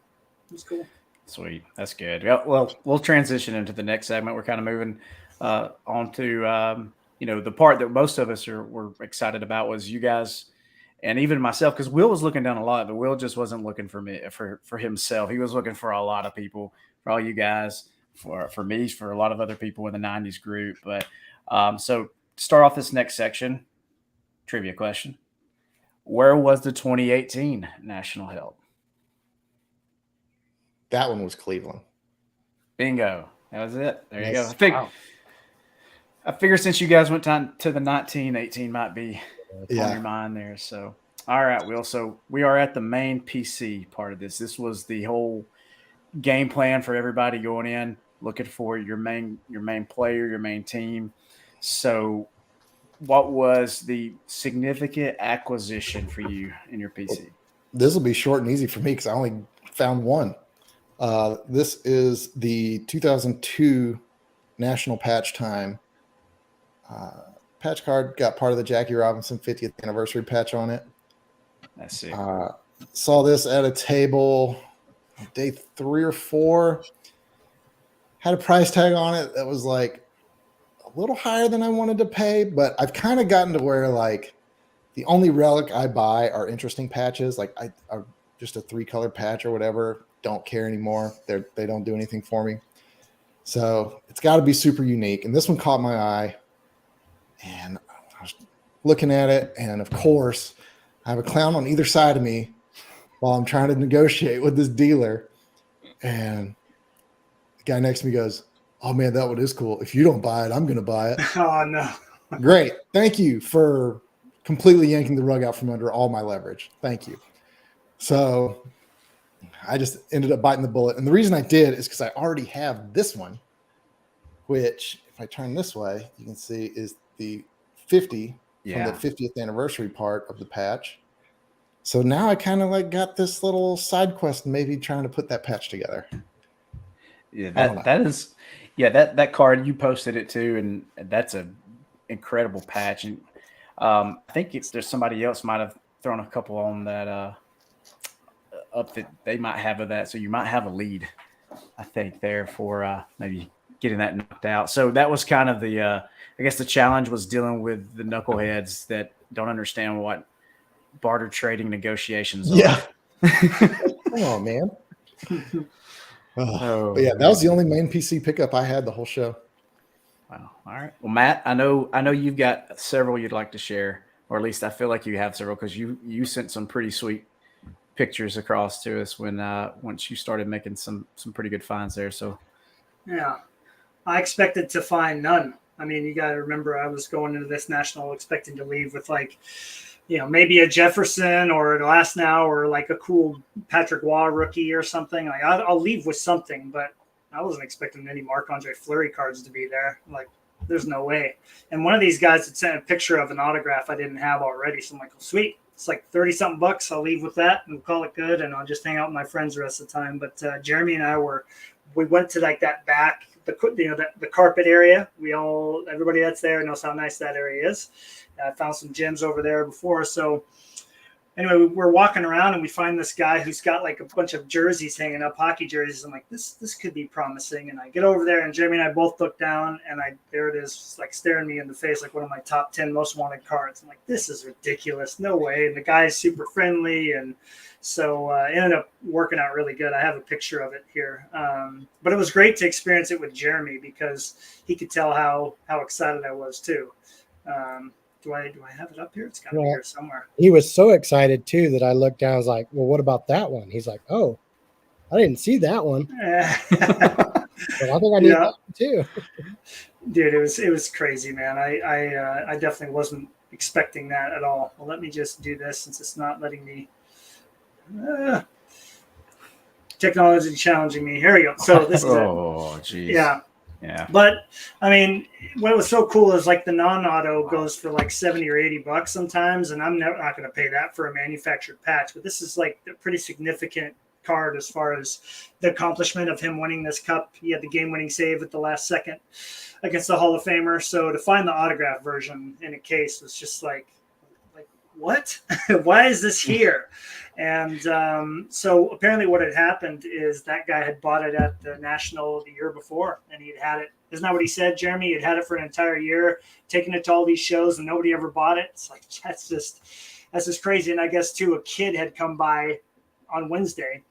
It was cool. Sweet. That's good. Well, we'll transition into the next segment. We're kind of moving on to, the part that most of us were excited about was you guys and even myself, because Will was looking down a lot, but Will just wasn't looking for me, for himself. He was looking for a lot of people, for all you guys, for me, for a lot of other people in the 90s group. But so start off this next section, trivia question. Where was the 2018 national held? That one was Cleveland. Bingo. That was it. There you Yes. go. I figure since you guys went to the 1918 might be on your mind there. So, all right, Will. So we are at the main PC part of this. This was the whole game plan for everybody going in, looking for your main player, your main team. So what was the significant acquisition for you in your PC? This will be short and easy for me because I only found one. This is the 2002 National Patch Time. Patch card got part of the Jackie Robinson 50th anniversary patch on it. That's it. Saw this at a table day 3 or 4. Had a price tag on it that was like a little higher than I wanted to pay, but I've kind of gotten to where like the only relic I buy are interesting patches. Like I just a 3-color patch or whatever. Don't care anymore. They don't do anything for me. So it's got to be super unique. And this one caught my eye. And I was looking at it, and of course, I have a clown on either side of me while I'm trying to negotiate with this dealer. And the guy next to me goes, "Oh man, that one is cool. If you don't buy it, I'm going to buy it." Oh no! Great, thank you for completely yanking the rug out from under all my leverage. Thank you. So I just ended up biting the bullet, and the reason I did is because I already have this one, which if I turn this way, you can see is the 50 from the 50th anniversary part of the patch. So now I kind of like got this little side quest, maybe trying to put that patch together. Yeah, that card, you posted it too, and that's a incredible patch. And I think there's somebody else might have thrown a couple on that up that they might have of that. So you might have a lead, I think, there for maybe getting that knocked out. So that was kind of the I guess the challenge was dealing with the knuckleheads that don't understand what barter trading negotiations are. Yeah. Come on, man. But yeah, that was the only main PC pickup I had the whole show. Wow. All right. Well, Matt, I know you've got several you'd like to share, or at least I feel like you have several because you sent some pretty sweet pictures across to us when once you started making some pretty good finds there. So yeah, I expected to find none. I mean, you got to remember, I was going into this national expecting to leave with like, maybe a Jefferson or a Last Now or like a cool Patrick Waugh rookie or something. Like I'll leave with something, but I wasn't expecting any Marc-Andre Fleury cards to be there. Like, there's no way. And one of these guys had sent a picture of an autograph I didn't have already. So I'm like, oh, sweet. It's like 30-something bucks. I'll leave with that and we'll call it good. And I'll just hang out with my friends the rest of the time. But Jeremy and I we went to like that back, the carpet area. Everybody that's there knows how nice that area is. I found some gems over there before. So anyway, we're walking around and we find this guy who's got like a bunch of jerseys hanging up, hockey jerseys. I'm like, this could be promising. And I get over there and Jeremy and I both look down and there it is, like staring me in the face, like one of my top 10 most wanted cards. I'm like, this is ridiculous. No way. And the guy's super friendly. And so it ended up working out really good. I have a picture of it here. But it was great to experience it with Jeremy because he could tell how excited I was too. Do I have it up here? It's got to be here somewhere. He was so excited too that I looked down. I was like, well, what about that one? He's like, oh, I didn't see that one. But I think I need that one too. Dude, it was crazy, man. I definitely wasn't expecting that at all. Well, let me just do this since it's not letting me. Technology challenging me. Here we go. So this is oh, geez. Yeah. Yeah. But I mean, what was so cool is like the non-auto goes for like 70 or $80 sometimes, and I'm not going to pay that for a manufactured patch. But this is like a pretty significant card as far as the accomplishment of him winning this cup. He had the game-winning save at the last second against the Hall of Famer. So to find the autograph version in a case was just like what? Why is this here? And so apparently what had happened is that guy had bought it at the National the year before, and he'd had it. Isn't that what he said, Jeremy? He'd had it for an entire year, taking it to all these shows, and nobody ever bought it. It's like, that's just crazy. And I guess, too, a kid had come by on Wednesday,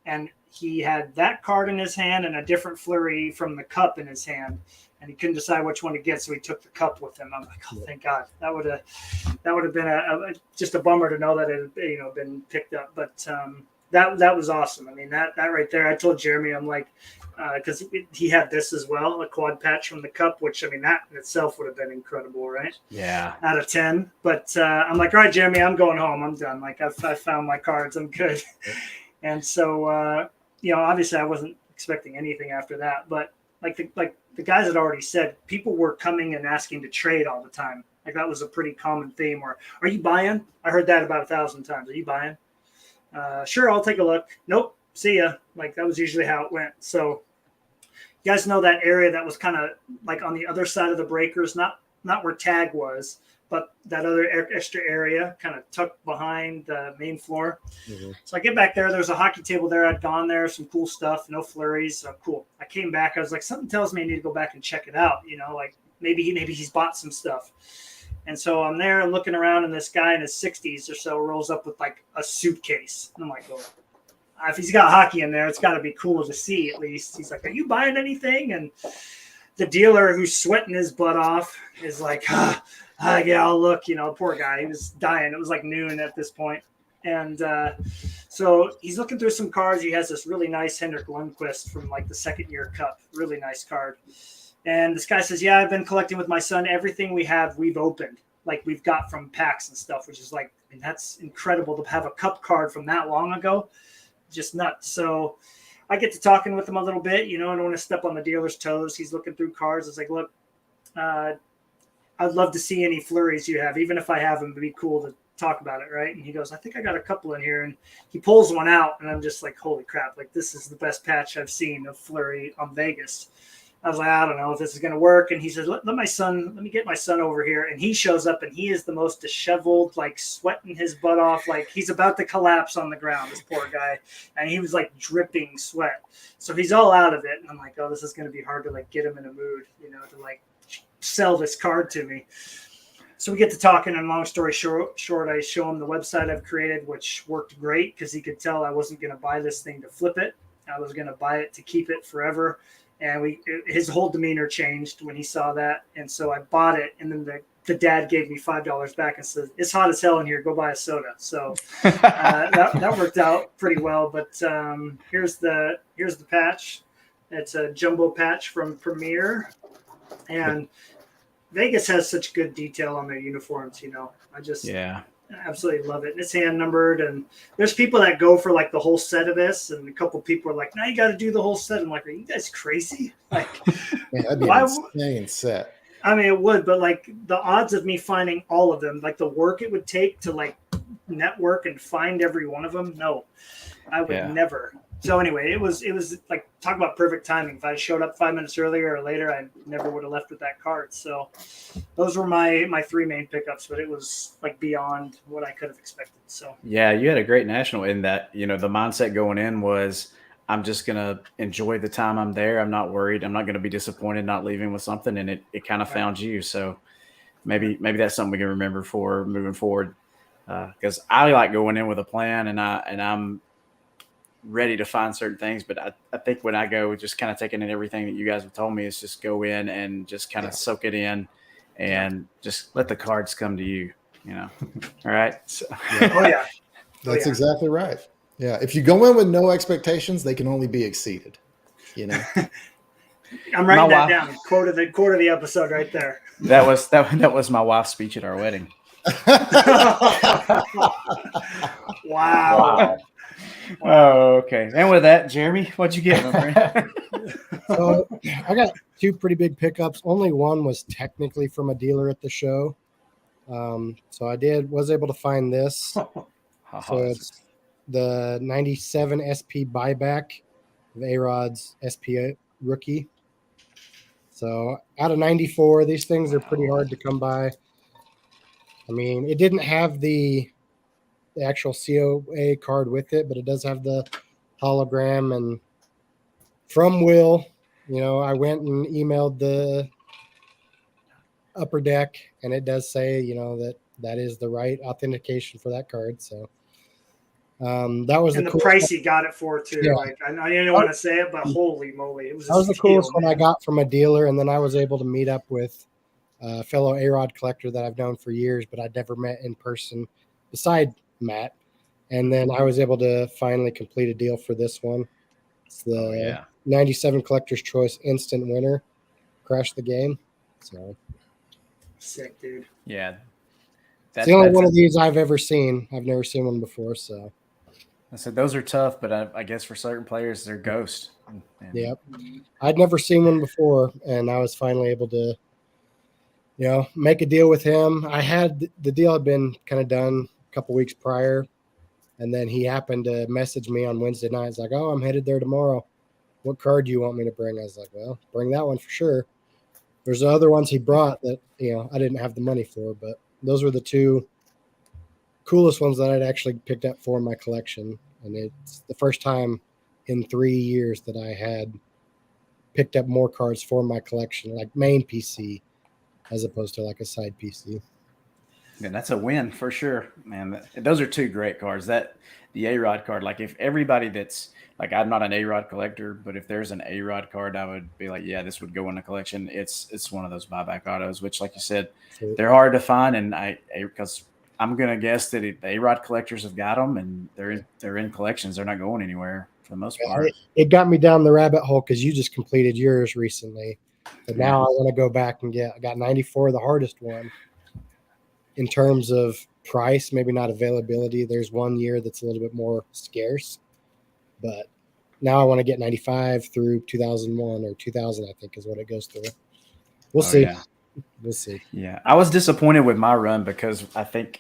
and he had that card in his hand and a different Fleury from the cup in his hand. And he couldn't decide which one to get, so he took the cup with him. I'm like, oh, thank God. That would have been just a bummer to know that it had been picked up. But that was awesome. I mean, that right there. I told Jeremy, I'm like, because he had this as well, a quad patch from the cup, which I mean that in itself would have been incredible, right? Yeah. Out of 10. But I'm like, all right, Jeremy, I'm going home. I'm done. Like I found my cards. I'm good. And so obviously I wasn't expecting anything after that, but like the guys had already said, people were coming and asking to trade all the time. Like that was a pretty common theme. Or, are you buying? I heard that about 1,000 times. Are you buying? Sure, I'll take a look. Nope, see ya. Like that was usually how it went. So you guys know that area that was kind of like on the other side of the breakers, not where tag was, but that other extra area kind of tucked behind the main floor. Mm-hmm. So I get back there. There's a hockey table there. I'd gone there, some cool stuff, no flurries. So cool. I came back. I was like, something tells me I need to go back and check it out. Like maybe he's bought some stuff. And so I'm there looking around, and this guy in his 60s or so rolls up with like a suitcase. And I'm like, oh, if he's got hockey in there, it's got to be cool to see at least. He's like, are you buying anything? And the dealer, who's sweating his butt off, is like, yeah, I'll look. Poor guy. He was dying. It was like noon at this point. And so he's looking through some cards. He has this really nice Henrik Lundqvist from like the second year cup. Really nice card. And this guy says, yeah, I've been collecting with my son. Everything we have, we've opened. Like we've got from packs and stuff, which is like, I mean, that's incredible to have a cup card from that long ago. Just nuts. So I get to talking with him a little bit. I don't want to step on the dealer's toes. He's looking through cards. It's like, look, I'd love to see any flurries you have. Even if I have them, it'd be cool to talk about it, right? And he goes, I think I got a couple in here. And he pulls one out, and I'm just like, holy crap, like this is the best patch I've seen of Fleury on Vegas. I was like, I don't know if this is going to work. And he says, let me get my son over here. And he shows up, and he is the most disheveled, like sweating his butt off. Like he's about to collapse on the ground, this poor guy. And he was like dripping sweat. So he's all out of it. And I'm like, oh, this is going to be hard to like get him in a mood, to like sell this card to me. So we get to talking, and long story short, I show him the website I've created, which worked great because he could tell I wasn't going to buy this thing to flip it. I was going to buy it to keep it forever. And his whole demeanor changed when he saw that. And so I bought it. And then the dad gave me $5 back and said, it's hot as hell in here. Go buy a soda. So that worked out pretty well. But here's the patch. It's a jumbo patch from Premier. And Vegas has such good detail on their uniforms. I just absolutely love it. And it's hand numbered, and there's people that go for like the whole set of this, and a couple people are like, now you got to do the whole set. I'm like, are you guys crazy? Like, man, that'd be an insane set. I mean, it would, but like the odds of me finding all of them, like the work it would take to like network and find every one of them, no, I would never. So anyway, it was like, talk about perfect timing. If I showed up 5 minutes earlier or later, I never would have left with that card. So those were my three main pickups, but it was like beyond what I could have expected. So yeah, you had a great national in that, the mindset going in was, I'm just going to enjoy the time I'm there. I'm not worried. I'm not going to be disappointed not leaving with something. And it kind of found you. So maybe that's something we can remember for moving forward. Because I like going in with a plan, and I'm ready to find certain things, but I think when I go, just kind of taking in everything that you guys have told me, is just go in and just kind of soak it in and just let the cards come to you, All right. So. Oh yeah. That's exactly right. Yeah. If you go in with no expectations, they can only be exceeded, I'm writing that down. Quote of the episode right there. That was my wife's speech at our wedding. Wow. Oh, okay. And with that, Jeremy, what'd you get, my friend? So I got two pretty big pickups. Only one was technically from a dealer at the show. So I was able to find this. Haha, So it's the 97 SP buyback of A-Rod's SP rookie. So out of 94, these things are pretty hard to come by. I mean, it didn't have the actual COA card with it, but it does have the hologram. And from Will, I went and emailed the Upper Deck, and it does say, that is the right authentication for that card. So that was And the the coolest price one. he got it for too. Yeah. Like I didn't want to say it, but holy moly, it was. That was the steal, coolest one I man. got from a dealer, and then I was able to meet up with a fellow A-Rod collector that I've known for years, but I'd never met in person beside Matt. And then I was able to finally complete a deal for this one. It's the 97 Collector's Choice Instant Winner. Crashed the game. So Sick, dude. Yeah. it's the only one of these I've ever seen. I've never seen one before. So I said those are tough, but I guess for certain players, they're ghost. And yep. I'd never seen one before, and I was finally able to, make a deal with him. I had the deal had been kind of done a couple weeks prior, and then he happened to message me on Wednesday night. He's like, "Oh, I'm headed there tomorrow. What card do you want me to bring?" I was like, "Well, bring that one for sure." There's other ones he brought that I didn't have the money for, but those were the two coolest ones that I'd actually picked up for my collection, and it's the first time in 3 years that I had picked up more cards for my collection, like main PC, as opposed to like a side PC. Yeah, that's a win for sure, man. Those are two great cards. That the A-Rod card, like if everybody that's like, I'm not an A-Rod collector, but if there's an A-Rod card, I would be like, yeah, this would go in the collection. It's one of those buyback autos, which, like you said, they're hard to find, and because I'm gonna guess that the A-Rod collectors have got them, and they're in collections. They're not going anywhere for the most part. It got me down the rabbit hole because you just completed yours recently, but now I want to go back and I got 94, the hardest one. In terms of price, maybe not availability. There's 1 year that's a little bit more scarce, but now I want to get 95 through 2001 or 2000, I think is what it goes through. We'll see. Yeah. We'll see. Yeah, I was disappointed with my run because I can't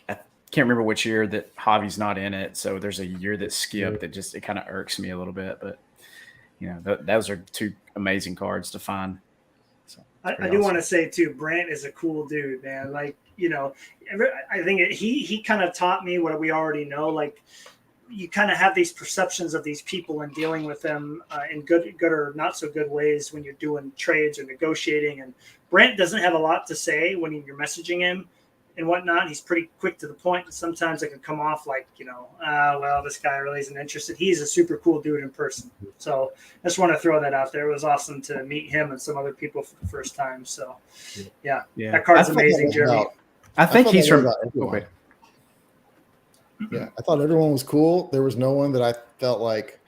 remember which year that Javi's not in it. So there's a year that skipped that it kind of irks me a little bit. But those are two amazing cards to find. So I do want to say too, Brant is a cool dude, man. Like I think he kind of taught me what we already know. Like you kind of have these perceptions of these people and dealing with them in good or not so good ways when you're doing trades or negotiating. And Brent doesn't have a lot to say when you're messaging him and whatnot. He's pretty quick to the point, and sometimes it can come off like, well, this guy really isn't interested. He's a super cool dude in person. So I just want to throw that out there. It was awesome to meet him and some other people for the first time. So yeah. That card's amazing, Jeremy. I think he's from. Okay. Yeah, I thought everyone was cool. There was no one that I felt like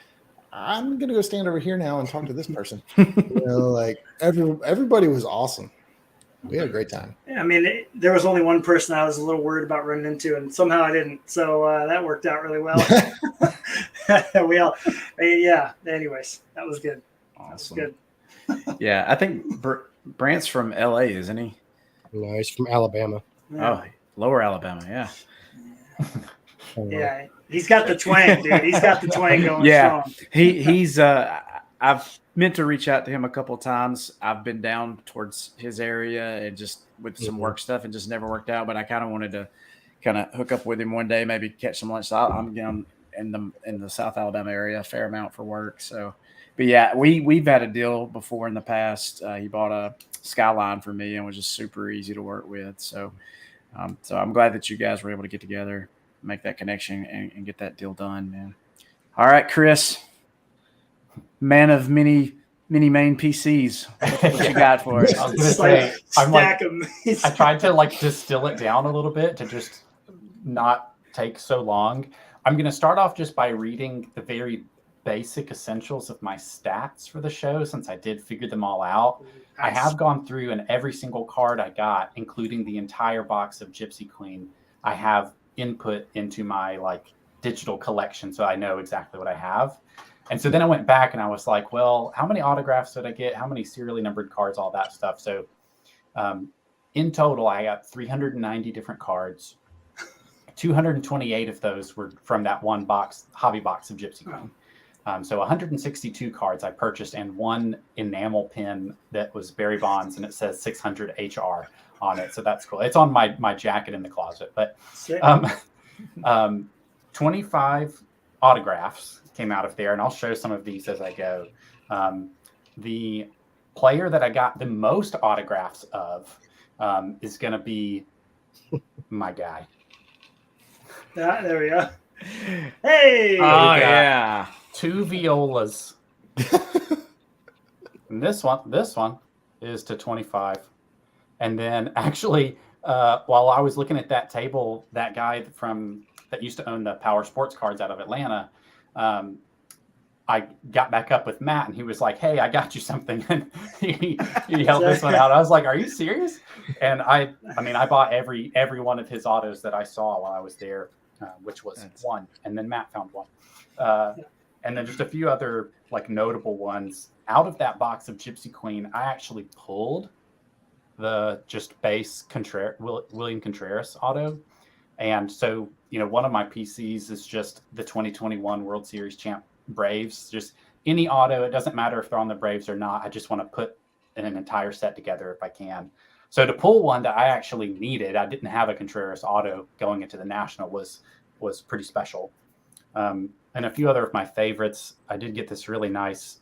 I'm gonna go stand over here now and talk to this person. Like everybody was awesome. We had a great time. Yeah, I mean, there was only one person I was a little worried about running into, and somehow I didn't. So that worked out really well. Anyways, that was good. Awesome. That was good. Yeah, I think Brant's from LA, isn't he? No, he's from Alabama. Yeah. Oh, Lower Alabama, yeah. Yeah, he's got the twang, dude. He's got the twang going Yeah, strong. he's. I've meant to reach out to him a couple of times. I've been down towards his area and just with some work stuff and just never worked out. But I kind of wanted to kind of hook up with him one day, maybe catch some lunch. So I'm down in the South Alabama area a fair amount for work. So, but yeah, we've had a deal before in the past. He bought a Skyline for me and was just super easy to work with. So I'm glad that you guys were able to get together, make that connection, and get that deal done, man. All right, Chris, man of many main PCs. What you got for us? I was gonna say, I I tried to distill it down a little bit to just not take so long. I'm gonna start off just by reading the very basic essentials of my stats for the show, since I did figure them all out. I have gone through, and every single card I got, including the entire box of Gypsy Queen, I have input into my digital collection, so I know exactly what I have. And so then I went back and I was like, well, how many autographs did I get? How many serially numbered cards? All that stuff. So in total, I got 390 different cards. 228 of those were from that one box, hobby box of Gypsy Queen. So 162 cards I purchased, and one enamel pin that was Barry Bonds, and it says 600 HR on it. So that's cool. It's on my jacket in the closet. But 25 autographs came out of there, and I'll show some of these as I go. The player that I got the most autographs of is going to be my guy. There we go. Hey! Oh, yeah. 2 violas. And this one is to 25. And then actually, while I was looking at that table, that guy that used to own the Power Sports cards out of Atlanta, I got back up with Matt, and he was like, "Hey, I got you something." And he held this one out. I was like, "Are you serious?" And I bought every one of his autos that I saw while I was there, which was one. And then Matt found one. And then just a few other like notable ones out of that box of Gypsy Queen. I actually pulled the just base William Contreras auto. And so, one of my PCs is just the 2021 World Series champ Braves. Just any auto. It doesn't matter if they're on the Braves or not. I just want to put an entire set together if I can. So to pull one that I actually needed, I didn't have a Contreras auto going into the National, was pretty special. And a few other of my favorites. I did get this really nice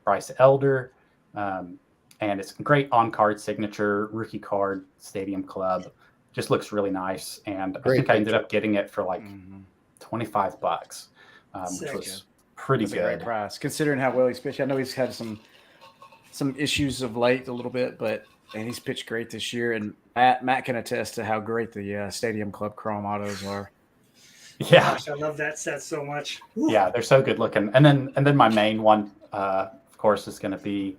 Bryce Elder, and it's a great on-card signature rookie card, Stadium Club. Just looks really nice, and I think I ended up getting it for like $25, which was pretty That's a great good. price considering how well he's pitched. I know he's had some issues of late a little bit, but he's pitched great this year. And Matt can attest to how great the Stadium Club Chrome autos are. Yeah, Gosh, I love that set so much. yeah, they're so good looking. And then my main one, of course, is going to be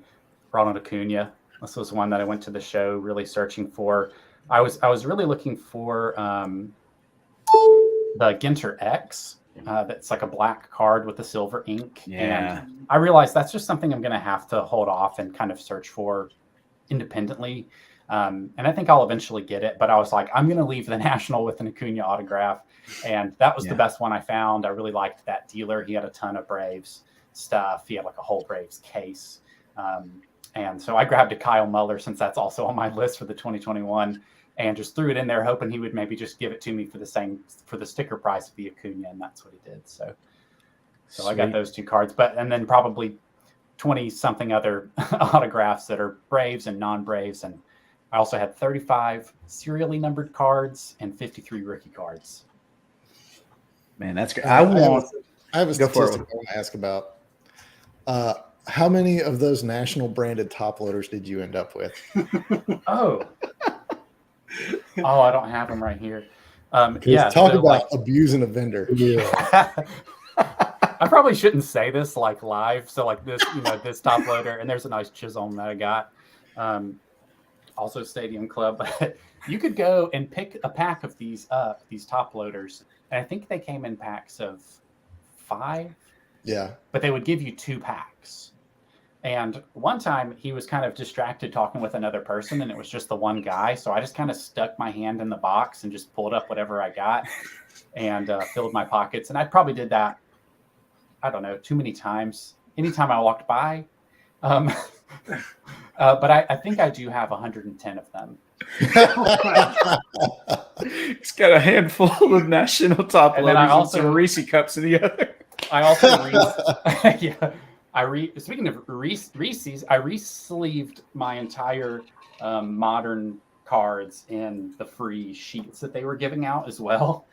Ronald Acuna. This was one that I went to the show really searching for. I was really looking for the Ginter X. That's like a black card with the silver ink. Yeah. And I realized that's just something I'm going to have to hold off and kind of search for independently. And I think I'll eventually get it. But I was like, I'm going to leave the National with an Acuna autograph. And that was the best one I found. I really liked that dealer. He had a ton of Braves stuff. He had like a whole Braves case. And so I grabbed a Kyle Muller, since that's also on my list for the 2021, and just threw it in there, hoping he would maybe just give it to me for the sticker price of the Acuna, and that's what he did. So I got those 2 cards, and then probably 20 something other autographs that are Braves and non-Braves, and I also had 35 serially numbered cards and 53 rookie cards. Man, that's great. I have a Go for it. statistic I want to ask about. How many of those National branded top loaders did you end up with? Oh, I don't have them right here. Talk so, about abusing a vendor. Yeah. I probably shouldn't say this like live. So like this, this top loader, and there's a nice Chisholm that I got. Also Stadium Club, but you could go and pick a pack of these top loaders. And I think they came in packs of 5. Yeah. But they would give you 2 packs. And one time he was kind of distracted talking with another person, and it was just the one guy. So I just kind of stuck my hand in the box and just pulled up whatever I got and filled my pockets. And I probably did that, I don't know, too many times. Anytime I walked by. But I think I do have 110 of them. He's got a handful of National top And loaders then I and also- some Reese cups in the other. I also speaking of Reese's, I re-sleeved my entire modern cards in the free sheets that they were giving out as well.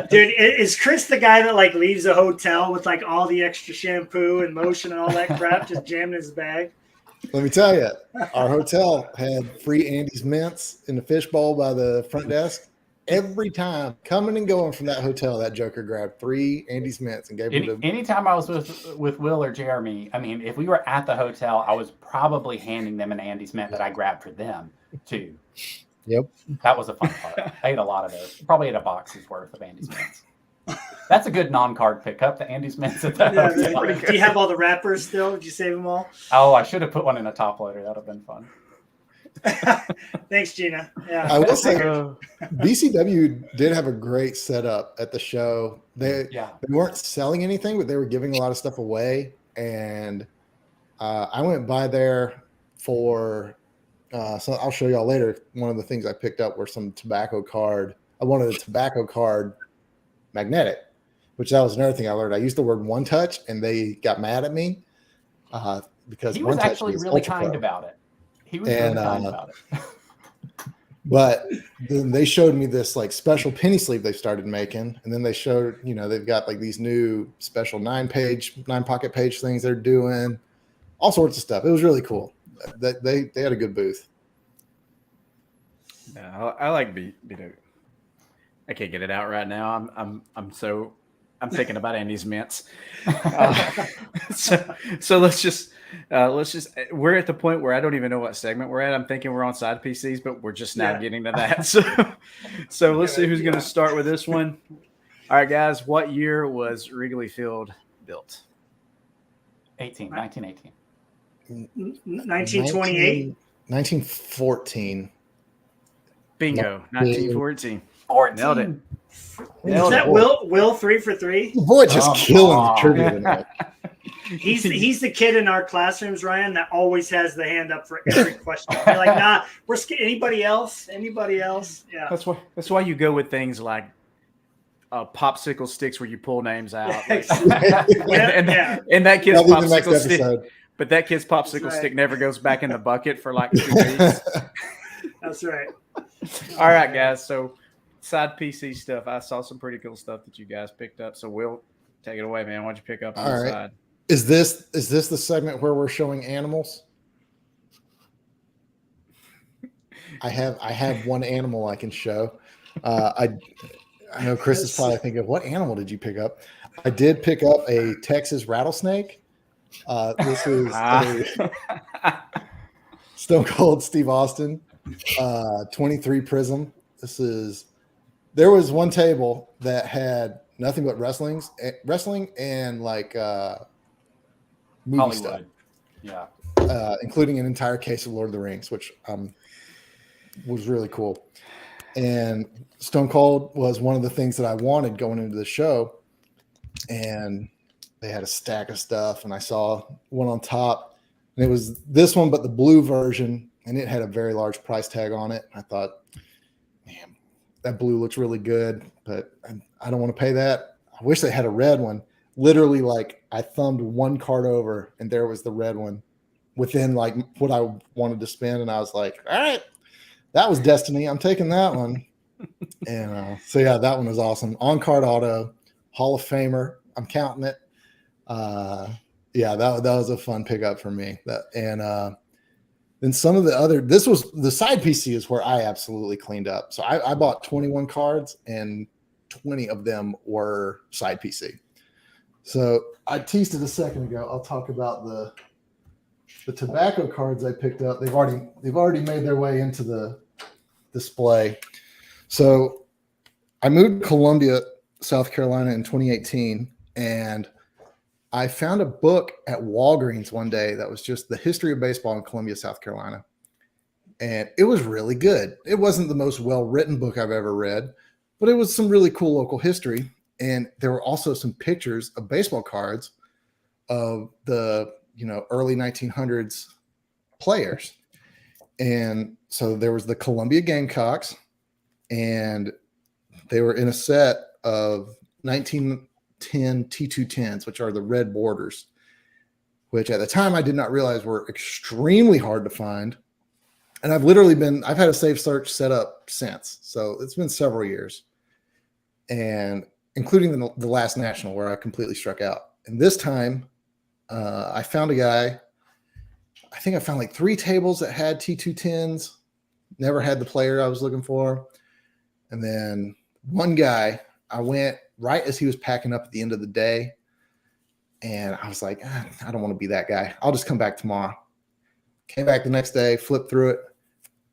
Dude, is Chris the guy that like leaves a hotel with like all the extra shampoo and lotion and all that crap just jammed in his bag? Let me tell you, our hotel had free Andy's mints in the fishbowl by the front desk. Every time coming and going from that hotel, that joker grabbed 3 Andy's mints and gave them to Anytime I was with Will or Jeremy, I mean, if we were at the hotel, I was probably handing them an Andy's mint that I grabbed for them too. Yep. That was a fun part. I ate a lot of those. Probably ate a box's worth of Andy's mints. That's a good non-card pickup. The Andy's Mints at that. Yeah, was right. fun. Do you have all the wrappers still? Did you save them all? Oh, I should have put one in a top loader. That would have been fun. Thanks, Gina. Yeah. I will say Uh, BCW did have a great setup at the show. They Yeah. weren't selling anything, but they were giving a lot of stuff away. And I went by there for so I'll show y'all later. One of the things I picked up were some tobacco card. I wanted a tobacco card magnetic, which that was another thing I learned. I used the word one touch, and they got mad at me because He one was touch actually means really Ultra kind Pro. about it. He was And, really kind about it. But then they showed me this like special penny sleeve they started making, and then they showed, you know, they've got like these new special 9-pocket page things they're doing, all sorts of stuff. It was really cool. That they had a good booth. Yeah, I like I can't get it out right now. I'm thinking about Andy's Mints. So let's just we're at the point where I don't even know what segment we're at. I'm thinking we're on side PCs, but we're just now getting to that. So let's see who's going to start with this one. All right, guys. What year was Wrigley Field built? 1918. 1928. 1914. Bingo. 1914. 14. Nailed it. Is Nailed that it. Will 3 for 3? Boy, just Come killing on. the trivia tonight. He's the kid in our classrooms, Ryan, that always has the hand up for every question. You're like, nah, anybody else? Anybody else? Yeah. That's why you go with things like popsicle sticks where you pull names out. And that kid's That'll be the next popsicle stick, episode. but that kid's popsicle right. stick never goes back in the bucket for like 2 weeks. That's right. All right, guys. So side PC stuff. I saw some pretty cool stuff that you guys picked up. So Will, take it away, man. What'd you pick up on All the right. side? Is this the segment where we're showing animals? I have one animal I can show. I know Chris is probably thinking, what animal did you pick up? I did pick up a Texas rattlesnake. This is a Stone Cold Steve Austin 23 Prism. There was one table that had nothing but wrestling and like movie stuff, Hollywood. Yeah. including an entire case of Lord of the Rings, which was really cool. And Stone Cold was one of the things that I wanted going into the show. And they had a stack of stuff, and I saw one on top, and it was this one, but the blue version, and it had a very large price tag on it. I thought, man, that blue looks really good, but I don't want to pay that. I wish they had a red one. Literally, like, I thumbed one card over, and there was the red one within like what I wanted to spend, and I was like, all right, that was destiny. I'm taking that one. And so yeah, that one was awesome. On card auto, Hall of Famer. I'm counting it. Yeah, that was a fun pickup for me. Then some of the other, this was the side PC is where I absolutely cleaned up. So I bought 21 cards, and 20 of them were side PC. So I teased it a second ago. I'll talk about the tobacco cards I picked up. They've already made their way into the display. So I moved to Columbia, South Carolina in 2018, and I found a book at Walgreens one day that was just the history of baseball in Columbia, South Carolina. And it was really good. It wasn't the most well-written book I've ever read, but it was some really cool local history. And there were also some pictures of baseball cards of the, early 1900s players. And so there was the Columbia Gamecocks, and they were in a set of 1910 T210s, which are the red borders, which at the time I did not realize were extremely hard to find. And I've had a safe search set up since. So it's been several years, and including the last national where I completely struck out. And this time I found a guy, I think I found like 3 tables that had T210s, never had the player I was looking for. And then one guy, I went right as he was packing up at the end of the day. And I was like, I don't want to be that guy. I'll just come back tomorrow. Came back the next day, flipped through it,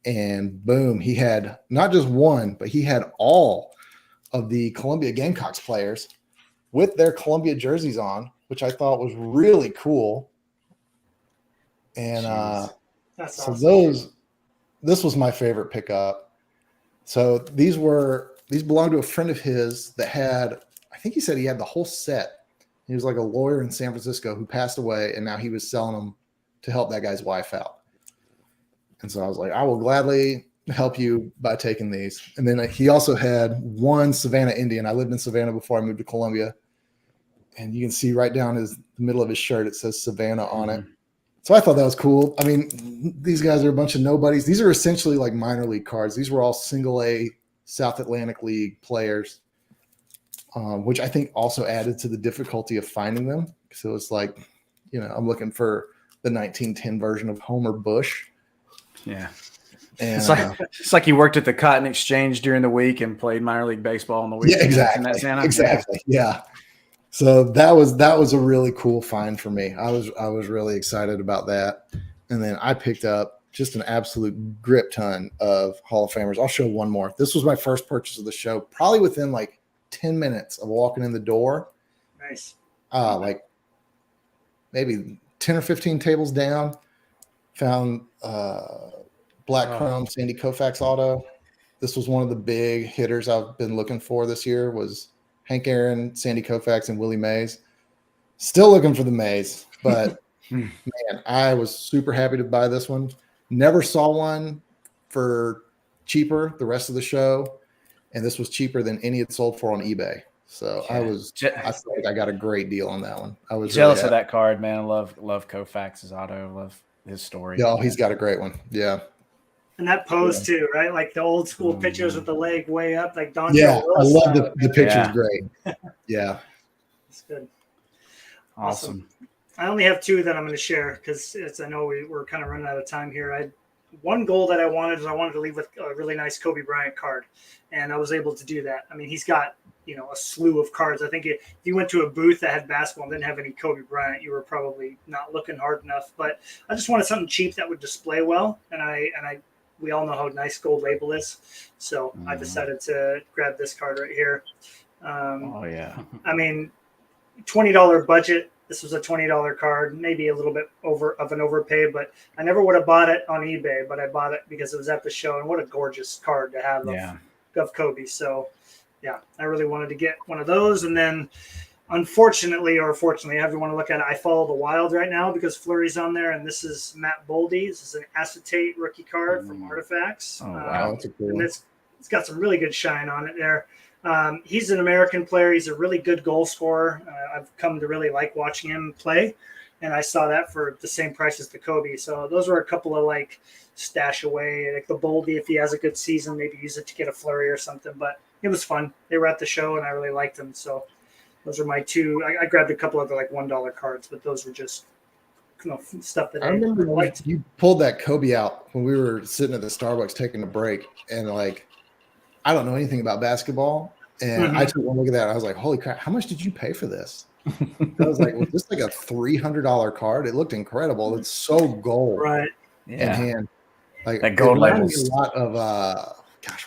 and boom, he had not just one, but he had all of the Columbia Gamecocks players. with their Columbia jerseys on, which I thought was really cool. And Jeez. That's so awesome. this was my favorite pickup. So these belonged to a friend of his that had, I think he said he had the whole set. He was like a lawyer in San Francisco who passed away, and now he was selling them to help that guy's wife out. And so I was like, I will gladly help you by taking these. And then he also had one Savannah Indian. I lived in Savannah before I moved to Columbia. And you can see right down the middle of his shirt, it says Savannah on it. So I thought that was cool. I mean, these guys are a bunch of nobodies. These are essentially like minor league cards. These were all single A South Atlantic League players, which I think also added to the difficulty of finding them. So it's like, I'm looking for the 1910 version of Homer Bush. Yeah. And, it's like he worked at the Cotton Exchange during the week and played minor league baseball on the weekend. Yeah, exactly. Isn't that Exactly. Yeah. So that was a really cool find for me. I was really excited about that. And then I picked up just an absolute grip ton of Hall of Famers. I'll show one more. This was my first purchase of the show, probably within like 10 minutes of walking in the door. Nice. Like maybe 10 or 15 tables down, found Black Chrome Sandy Koufax auto. This was one of the big hitters I've been looking for this year was Hank Aaron, Sandy Koufax, and Willie Mays. Still looking for the Mays, but man, I was super happy to buy this one. Never saw one for cheaper the rest of the show, and this was cheaper than any it sold for on eBay. So I feel like I got a great deal on that one. I was jealous really of that card, man. I love Koufax's auto. Love his story. Yeah, he's got a great one. Yeah. And that pose too, right? Like the old school pictures with the leg way up, like Don. Yeah, Willis I love style. the picture's Yeah. great. Yeah. It's good. Awesome. I only have two that I'm going to share because I know we're kind of running out of time here. One goal that I wanted to leave with a really nice Kobe Bryant card, and I was able to do that. I mean, he's got a slew of cards. I think if you went to a booth that had basketball and didn't have any Kobe Bryant, you were probably not looking hard enough. But I just wanted something cheap that would display well, and we all know how nice Gold Label is, so I decided to grab this card right here. Oh yeah. I mean, $20 budget. This was a $20 card, maybe a little bit of an overpay, but I never would have bought it on eBay, but I bought it because it was at the show, and what a gorgeous card to have of Kobe. So, yeah, I really wanted to get one of those, and then unfortunately, or fortunately, however you want to look at it, I follow the Wild right now because Fleury's on there, and this is Matt Boldy. This is an acetate rookie card from Artifacts. Oh, wow. That's a cool And one. it's got some really good shine on it there. He's an American player. He's a really good goal scorer. I've come to really like watching him play, and I saw that for the same price as the Kobe. So those were a couple of like stash away, like the Boldy. If he has a good season, maybe use it to get a Fleury or something. But it was fun. They were at the show, and I really liked them. So those are my two. I grabbed a couple of the like $1 cards, but those were just stuff that I remember when liked. you pulled that Kobe out when we were sitting at the Starbucks taking a break, and like, I don't know anything about basketball, and I took one look at that. And I was like, "Holy crap! How much did you pay for this?" I was like, "Was this like a $300 card?" It looked incredible. It's so gold Right. in Yeah. hand. Like That gold it reminded me labels. a lot of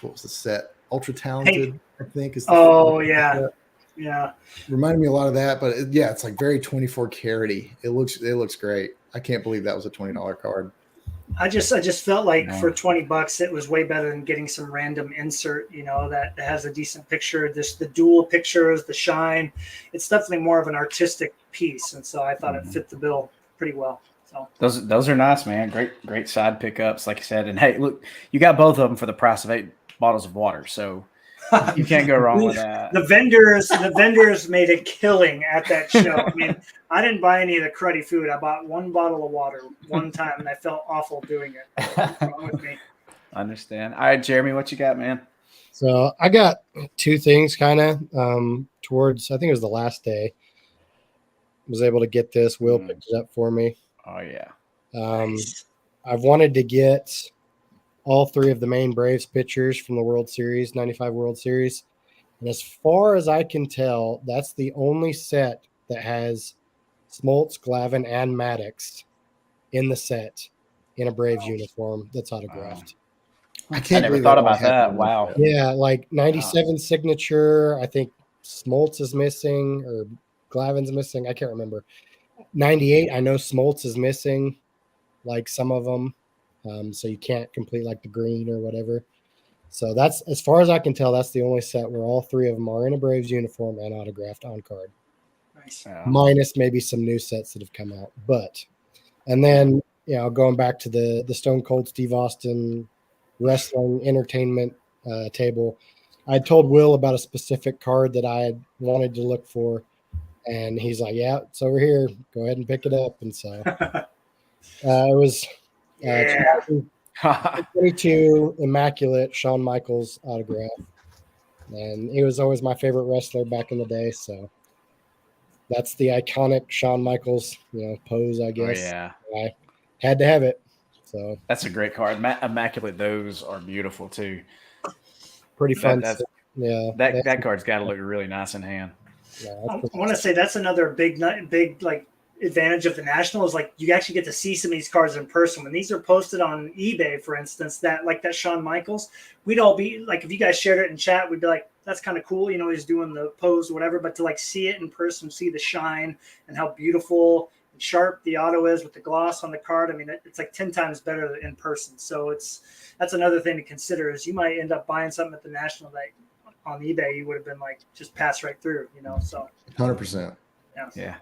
what was the set? Ultra Talented, I think is. Oh yeah. Yeah. Reminded me a lot of that, but it's like very 24 carity. It looks great. I can't believe that was a $20 card. I just felt like for $20 it was way better than getting some random insert, that has a decent picture. The dual pictures, the shine. It's definitely more of an artistic piece, and so I thought it fit the bill pretty well. So Those are nice, man. Great side pickups, like I said. And hey, look, you got both of them for the price of 8 bottles of water, so you can't go wrong with that. The vendors made a killing at that show. I mean, I didn't buy any of the cruddy food. I bought one bottle of water one time, and I felt awful doing it. What's wrong with me? I understand. All right, Jeremy, what you got, man? So I got two things kind of towards, I think it was the last day. Was able to get this. Will picked it up for me. Oh yeah. Nice. I've wanted to get all three of the main Braves pitchers from the World Series, 95 World Series. And as far as I can tell, that's the only set that has Smoltz, Glavine, and Maddox in the set in a Braves uniform that's autographed. I can't never believe thought that about happened. that. Wow. Yeah, like 97 signature. I think Smoltz is missing or Glavin's missing. I can't remember. 98, I know Smoltz is missing, like some of them. So you can't complete like the green or whatever. So that's, as far as I can tell, that's the only set where all three of them are in a Braves uniform and autographed on card, Nice. minus maybe some new sets that have come out. But, and then, going back to the Stone Cold Steve Austin wrestling entertainment table, I told Will about a specific card that I had wanted to look for, and he's like, "Yeah, it's over here. Go ahead and pick it up." And so it was Yeah. 22 immaculate Shawn Michaels autograph, and he was always my favorite wrestler back in the day. So that's the iconic Shawn Michaels, pose, I Oh, guess. yeah. I had to have it. So That's a great card. Immaculate, those are beautiful too. pretty fun. That's- yeah, That card's got to look really nice in hand. yeah, I that's want to say that's another big like advantage of the National is like you actually get to see some of these cards in person. When these are posted on eBay, for instance, that Shawn Michaels, we'd all be like, if you guys shared it in chat, we'd be like, that's kind of cool. He's doing the pose, or whatever. But to like see it in person, see the shine and how beautiful and sharp the auto is with the gloss on the card. I mean, it's like 10 times better in person. So that's another thing to consider is you might end up buying something at the National that on eBay you would have been like just pass right through, So 100%. Yeah.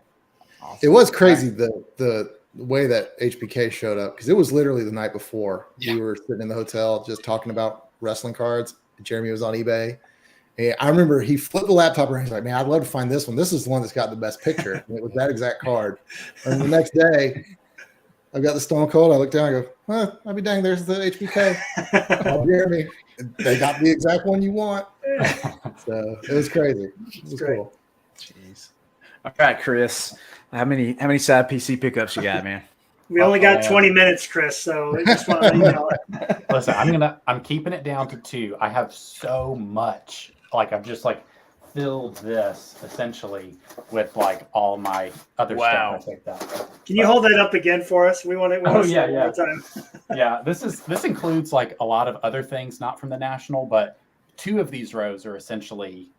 Awesome. It was crazy the way that HBK showed up, because it was literally the night before. Yeah. We were sitting in the hotel just talking about wrestling cards. Jeremy was on eBay. And I remember he flipped the laptop around. He's like, "Man, I'd love to find this one. This is the one that's got the best picture." And it was that exact card. And the next day, I've got the Stone Cold. I look down, I go, "Well, I'll be dang, there's the HBK." Oh, Jeremy, they got the exact one you want. So it was crazy. It was great. cool. Jeez. All right, Chris. How many side PC pickups you got, man? We only got 20 minutes, Chris, so I just want to let you know. Listen, I'm keeping it down to 2. I have so much. Like I've just filled this essentially with all my other Wow. stuff I picked up. Can you hold that up again for us? We want to Oh, see yeah, it one more time. Yeah, this includes a lot of other things not from the National, but 2 of these rows are essentially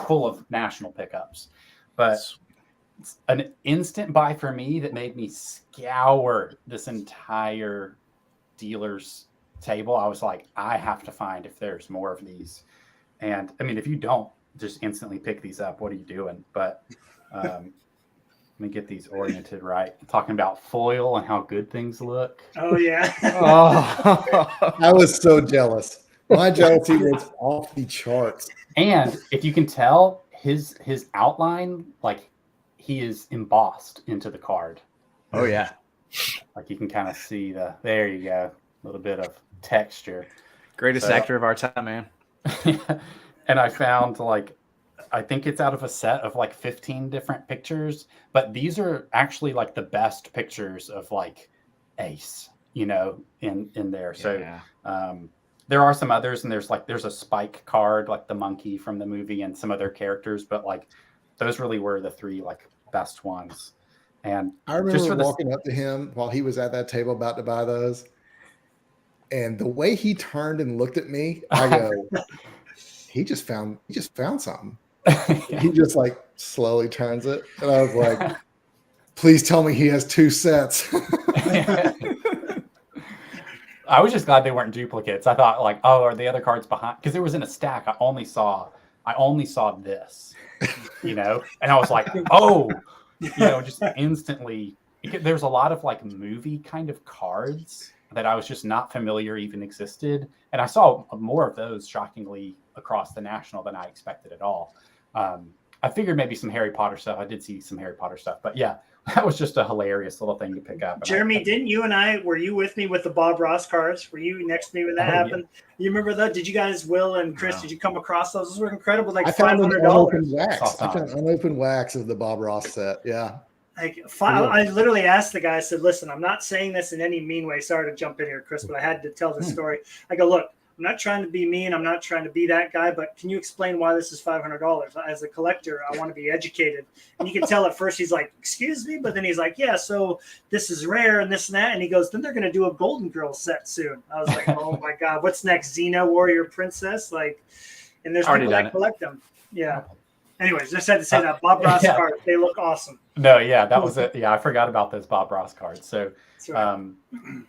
full of National pickups. But it's an instant buy for me that made me scour this entire dealer's table. I was like, I have to find if there's more of these. And I mean, if you don't just instantly pick these up, what are you doing? But let me get these oriented right. Talking about foil and how good things look. Oh, yeah. Oh. I was so jealous. My jealousy was off the charts. And if you can tell, his outline, he is embossed into the card. Oh, yeah. You can kind of see there you go, a little bit of texture. Greatest actor of our time, man. And I found I think it's out of a set of 15 different pictures, but these are actually the best pictures of Ace, in there. So Yeah. there are some others, and there's a Spike card, the monkey from the movie, and some other characters, but those really were the 3 best ones. And I remember walking up to him while he was at that table about to buy those, and the way he turned and looked at me, I go, he just found something. He just slowly turns it, and I was like, please tell me he has 2 sets. I was just glad they weren't duplicates. I thought oh, are the other cards behind? Because it was in a stack. I only saw this, and I was like, oh, just instantly. There's a lot of movie kind of cards that I was just not familiar even existed, and I saw more of those shockingly across the National than I expected at all. I figured maybe some Harry Potter stuff. I did see some Harry Potter stuff, but yeah, that was just a hilarious little thing to pick up. Jeremy, didn't you and were you with me with the Bob Ross cards? Were you next to me when that happened? Yeah. You remember that? Did you guys, Will and Chris, did you come across those? Those were incredible, I found $500. unopened wax. I found unopened wax of the Bob Ross set. Yeah. I literally asked the guy, I said, listen, I'm not saying this in any mean way. Sorry to jump in here, Chris, but I had to tell this story. I go, look, I'm not trying to be mean. I'm not trying to be that guy, but can you explain why this is $500? As a collector, I want to be educated. And you can tell at first he's like, excuse me? But then he's like, yeah, so this is rare and this and that. And he goes, then they're going to do a Golden Girl set soon. I was like, oh my God, what's next? Xena Warrior Princess? And there's people that collect them. Yeah. Anyways, just had to say that Bob Ross yeah. cards, they look awesome. No, yeah, that was it. Yeah, I forgot about those Bob Ross cards. So, That's right.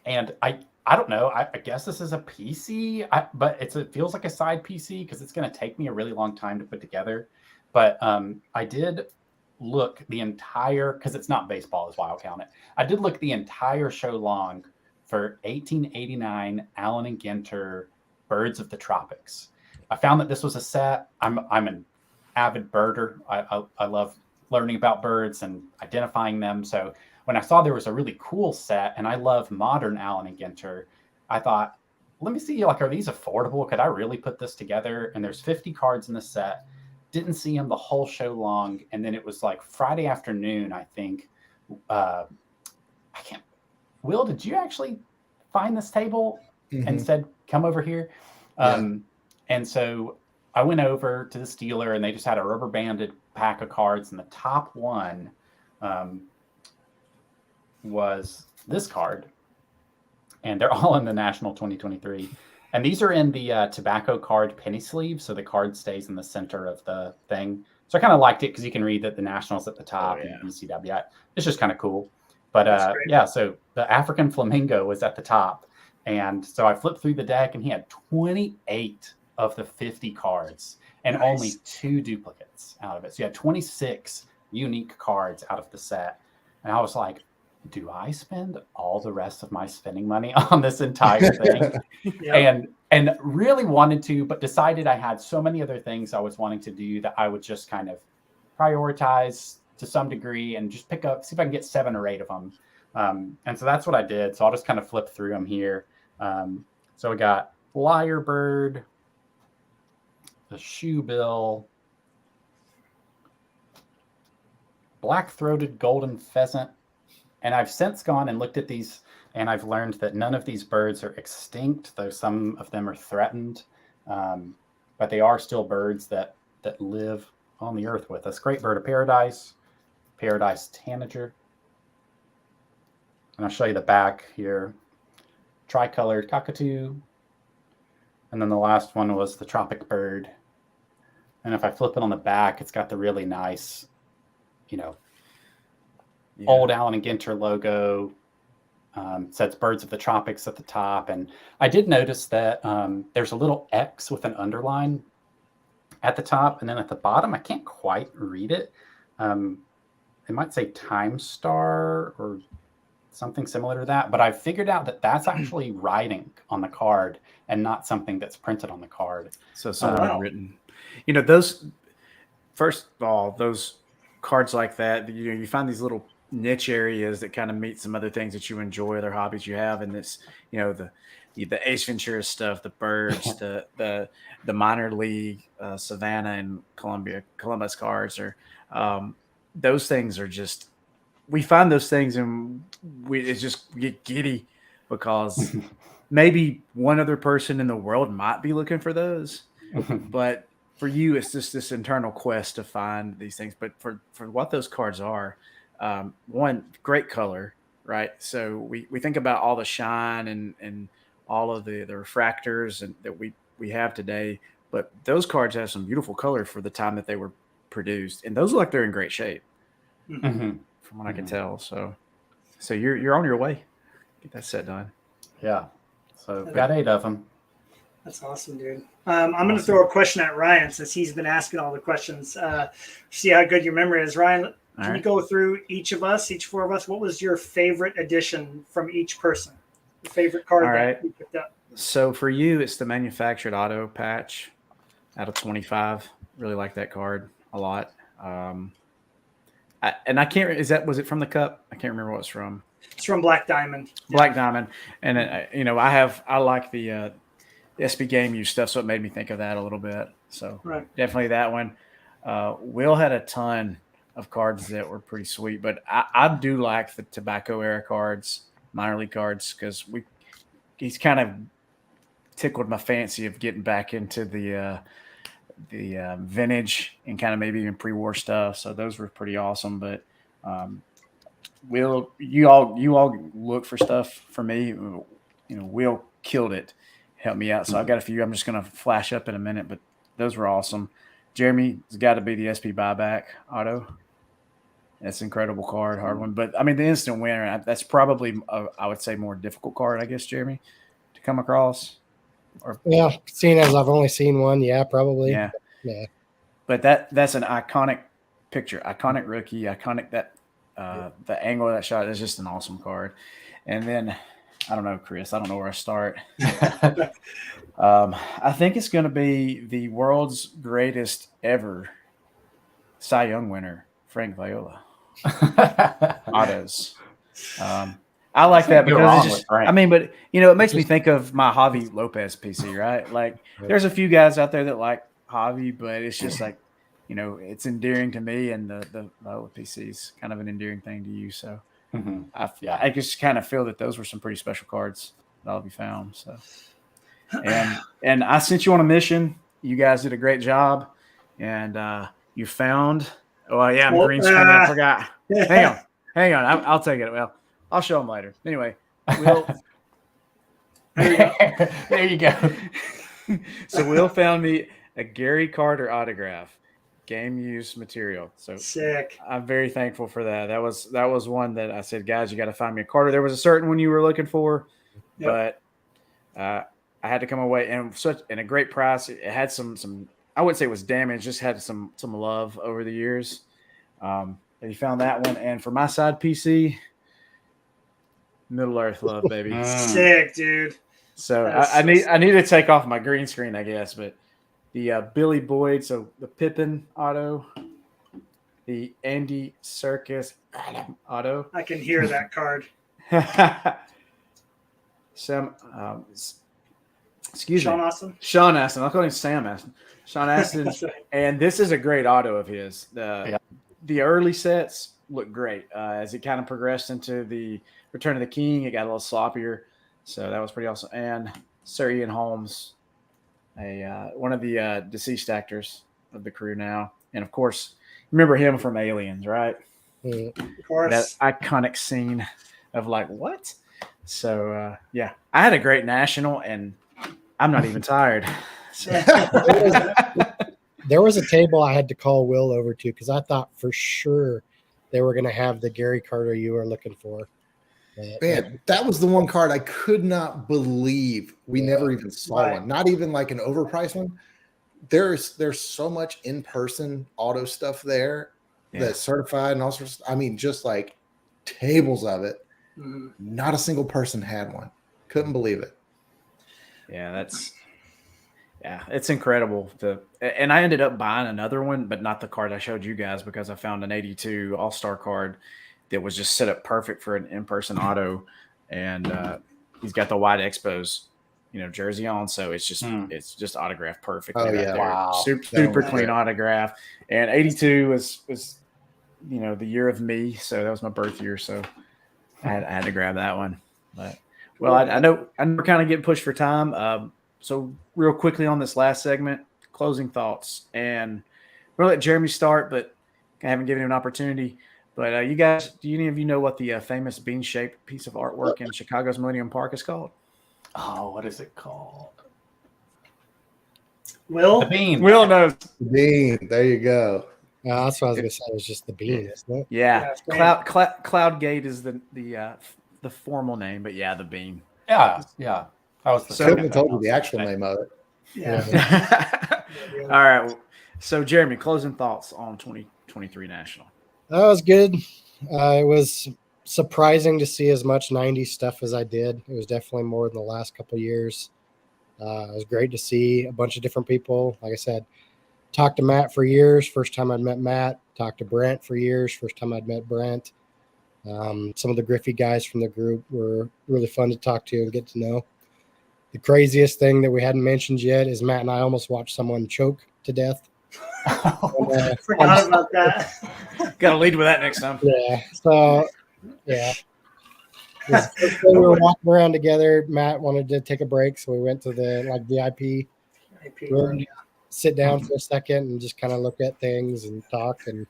and I don't know. I guess this is a PC, but it feels like a side PC because it's going to take me a really long time to put together. But I did look the entire, because it's not baseball is why I'll count it. I did look the entire show long for 1889 Allen and Ginter Birds of the Tropics. I found that this was a set. I'm an avid birder. I love learning about birds and identifying them. So when I saw there was a really cool set, and I love modern Allen and Ginter, I thought, let me see, like, are these affordable? Could I really put this together? And there's 50 cards in the set. Didn't see them the whole show long. And then it was like Friday afternoon, I think. I can't. Will, did you actually find this table and said, come over here? And so I went over to this dealer, and they just had a rubber banded pack of cards. And the top one was this card. And they're all in the National 2023. And these are in the tobacco card penny sleeve. So the card stays in the center of the thing. So I kind of liked it because you can read that the National's at the top and ECW. It's just kind of cool. But yeah, so the African Flamingo was at the top. And so I flipped through the deck, and he had 28 of the 50 cards and only 2 duplicates out of it. So you had 26 unique cards out of the set. And I was like, do I spend all the rest of my spending money on this entire thing? And really wanted to, but decided I had so many other things I was wanting to do that I would just kind of prioritize to some degree and just pick up, see if I can get 7 or 8 of them. And so that's what I did. So I'll just kind of flip through them here. So we got Lyrebird, the Shoebill, Black-throated golden pheasant. And I've since gone and looked at these, and I've learned that none of these birds are extinct, though some of them are threatened. But they are still birds that live on the earth with us. Great bird of paradise, paradise tanager. And I'll show you the back here. Tricolored cockatoo. And then the last one was the tropic bird. And if I flip it on the back, it's got the really nice, old Allen and Ginter logo. Says Birds of the Tropics at the top. And I did notice that there's a little X with an underline at the top. And then at the bottom, I can't quite read it. It might say Time Star or something similar to that. But I figured out that that's actually writing on the card and not something that's printed on the card. So someone written. Those, first of all, those cards like that, you find these little niche areas that kind of meet some other things that you enjoy, other hobbies you have, and this, the Ace Ventura stuff, the birds, the minor league Savannah and Columbus cards, or those things are just, we find those things and we get giddy because maybe one other person in the world might be looking for those, but for you, it's just this internal quest to find these things. But for what those cards are, one, great color, right? So we think about all the shine and all of the refractors and that we have today, but those cards have some beautiful color for the time that they were produced, and those look like they're in great shape, from what I can tell. So you're on your way. Get that set done. Yeah. So got 8 of them. That's awesome, dude. I'm going to throw a question at Ryan since he's been asking all the questions. See how good your memory is. Ryan, can you go through each 4 of us? What was your favorite addition from each person? Your favorite card that you picked up? So for you, it's the manufactured auto patch out of 25. Really like that card a lot. I can't. Was it from the Cup? I can't remember what it's from. It's from Black Diamond. Black Diamond, and I like the SB Game Use stuff, so it made me think of that a little bit. So definitely that one. Will had a ton of cards that were pretty sweet, but I do like the tobacco era cards, minor league cards, because he's kind of tickled my fancy of getting back into the vintage and kind of maybe even pre-war stuff. So those were pretty awesome. But Will, you all look for stuff for me. Will killed it. Help me out. So I've got a few I'm just going to flash up in a minute, but those were awesome. Jeremy, it's got to be the SP buyback auto. That's an incredible card, hard one. But I mean, the instant winner, that's probably, I would say, more difficult card, I guess, Jeremy, to come across. Yeah, seeing as I've only seen one, yeah, probably. Yeah. Yeah. But that's an iconic picture, iconic rookie, iconic the angle of that shot is just an awesome card. And then I don't know, Chris, I don't know where I start. I think it's going to be the world's greatest ever Cy Young winner, Frank Viola. Autos. I like that because it's just, I mean, but it makes me think of my Javi Lopez PC, right? Like there's a few guys out there that like Javi, but it's just like, it's endearing to me, and the Viola PC is kind of an endearing thing to you. So I just kind of feel that those were some pretty special cards that'll be found. So, and I sent you on a mission. You guys did a great job, and you found. Oh yeah, I'm green screen. I forgot. Hang on. I'll take it. Well, I'll show them later. Anyway, Will. There you go. So Will found me a Gary Carter autograph, game use material. So sick. I'm very thankful for that. That was one that I said, guys, you got to find me a Carter. There was a certain one you were looking for, but I had to come away and a great price. It had some. I wouldn't say it was damaged, just had some love over the years. And you found that one. And for my side PC, Middle Earth love, baby. Sick, dude. So I need to take off my green screen, I guess. But the Billy Boyd, so the Pippin auto, the Andy Serkis auto. I can hear that card. Excuse Sean me. Astin. Sean Astin. I'll call him Sam Astin. Sean Astin. And this is a great auto of his. The early sets look great. As it kind of progressed into the Return of the King, it got a little sloppier. So that was pretty awesome. And Sir Ian Holmes, one of the deceased actors of the crew now. And, of course, remember him from Aliens, right? Of course. That iconic scene of like, what? So, I had a great national, and I'm not even tired. So. There was a table I had to call Will over to because I thought for sure they were going to have the Gary Carter you were looking for. Man, that was the one card I could not believe we never even saw one. Not even like an overpriced one. There's so much in-person auto stuff there that's certified and all sorts. I mean, just like tables of it. Mm-hmm. Not a single person had one. Couldn't believe it. Yeah, it's incredible. And I ended up buying another one, but not the card I showed you guys because I found an 82 All-Star card that was just set up perfect for an in-person auto, and he's got the white Expos, jersey on, so it's just autographed perfectly. Oh yeah, wow, super clean autograph. And 82 was the year of me, so that was my birth year, so I had to grab that one. But I know we're kind of getting pushed for time. So real quickly on this last segment, closing thoughts, and we'll let Jeremy start, but I haven't given him an opportunity. But you guys, do any of you know what the famous bean-shaped piece of artwork in Chicago's Millennium Park is called? Oh, what is it called? Will? The bean. Will knows. The bean. There you go. That's what I was going to say. It was just the bean, isn't it? Yeah. Cloudgate is the formal name, but the bean. Yeah. That was the I couldn't have told you the actual name of it. Yeah. All right. So, Jeremy, closing thoughts on 2023 National. That was good. It was surprising to see as much 90s stuff as I did. It was definitely more than the last couple of years. It was great to see a bunch of different people. Like I said, talked to Matt for years. First time I'd met Matt. Talked to Brent for years. First time I'd met Brent. Some of the Griffey guys from the group were really fun to talk to and get to know. The craziest thing that we hadn't mentioned yet is Matt and I almost watched someone choke to death. Forgot about that. Got to lead with that next time. Yeah. So, we were walking around together. Matt wanted to take a break, so we went to the VIP room, sit down for a second, and just kind of look at things and talk. And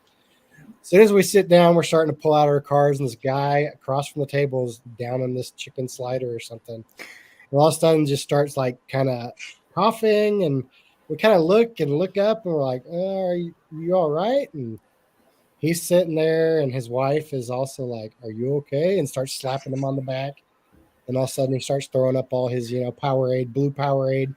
as soon as we sit down, we're starting to pull out our cards, and this guy across from the table is down on this chicken slider or something. And all of a sudden, just starts like kind of coughing, and we kind of look up, and we're like, are you all right? And he's sitting there, and his wife is also like, are you okay? And starts slapping him on the back. And all of a sudden, he starts throwing up all his, Powerade, blue Powerade,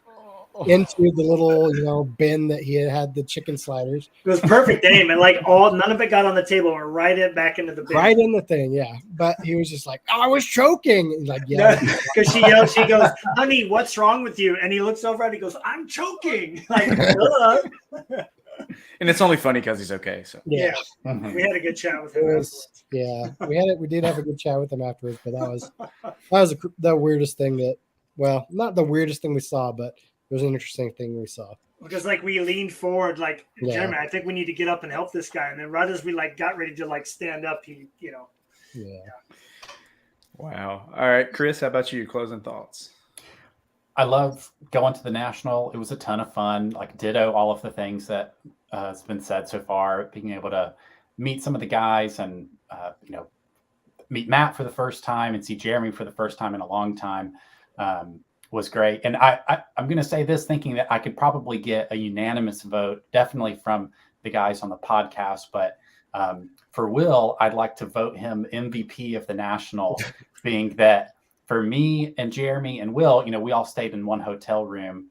into the little, bin that he had the chicken sliders. It was perfect aim, and like none of it got on the table, or right it back into the bin. Right in the thing, yeah. But he was just like, oh, I was choking. And like, yeah. Because she yelled, she goes, honey, what's wrong with you? And he looks over at it, he goes, I'm choking. Like, And it's only funny because he's okay. So yeah. Mhm. We had a good chat with It him. was, yeah, we did have a good chat with him afterwards, but that was the weirdest thing not the weirdest thing we saw, but it was an interesting thing we saw. Because like we leaned forward, like, Yeah. Jeremy, I think we need to get up and help this guy. And then right as we like got ready to like stand up, he, Yeah. wow. All right, Chris, how about you? Closing thoughts. I love going to the national. It was a ton of fun. Like ditto all of the things that has been said so far. Being able to meet some of the guys and meet Matt for the first time and see Jeremy for the first time in a long time was great. And I'm going to say this, thinking that I could probably get a unanimous vote, definitely from the guys on the podcast, but for Will, I'd like to vote him MVP of the national, being that for me and Jeremy and Will, we all stayed in one hotel room.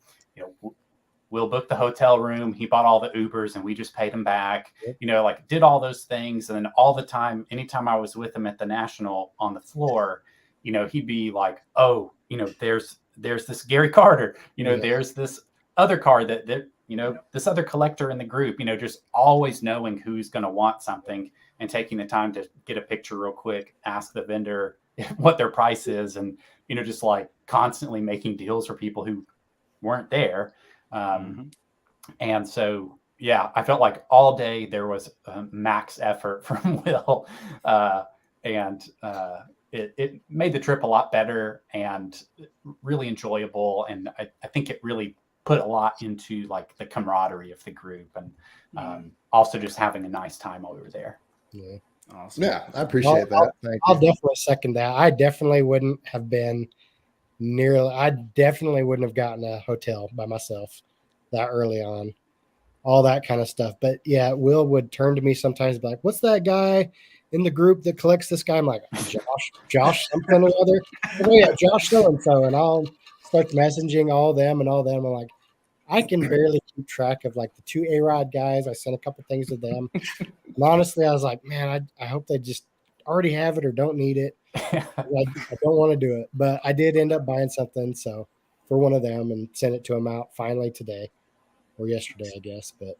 Will booked the hotel room. He bought all the Ubers and we just paid him back, like did all those things. And then all the time, anytime I was with him at the national on the floor, he'd be like, oh, there's this Gary Carter, there's this other card that this other collector in the group, just always knowing who's going to want something and taking the time to get a picture real quick, ask the vendor what their price is, and just like constantly making deals for people who weren't there. And so yeah, I felt like all day there was max effort from Will, and it made the trip a lot better and really enjoyable, and I think it really put a lot into like the camaraderie of the group, and also just having a nice time while we were there. Yeah. Awesome. Yeah, I appreciate that. Thank I'll you. definitely second that. I definitely wouldn't have been I definitely wouldn't have gotten a hotel by myself that early on, all that kind of stuff. But yeah, Will would turn to me sometimes and be like, what's that guy in the group that collects this guy? I'm like, Josh something or other. Oh yeah, Josh so-and-so. And I'll start messaging all them. I'm like, I can barely keep track of like the two A-Rod guys. I sent a couple things to them. And honestly, I was like, man, I hope they just already have it or don't need it. I don't want to do it. But I did end up buying something for one of them and sent it to him out finally today or yesterday, I guess. But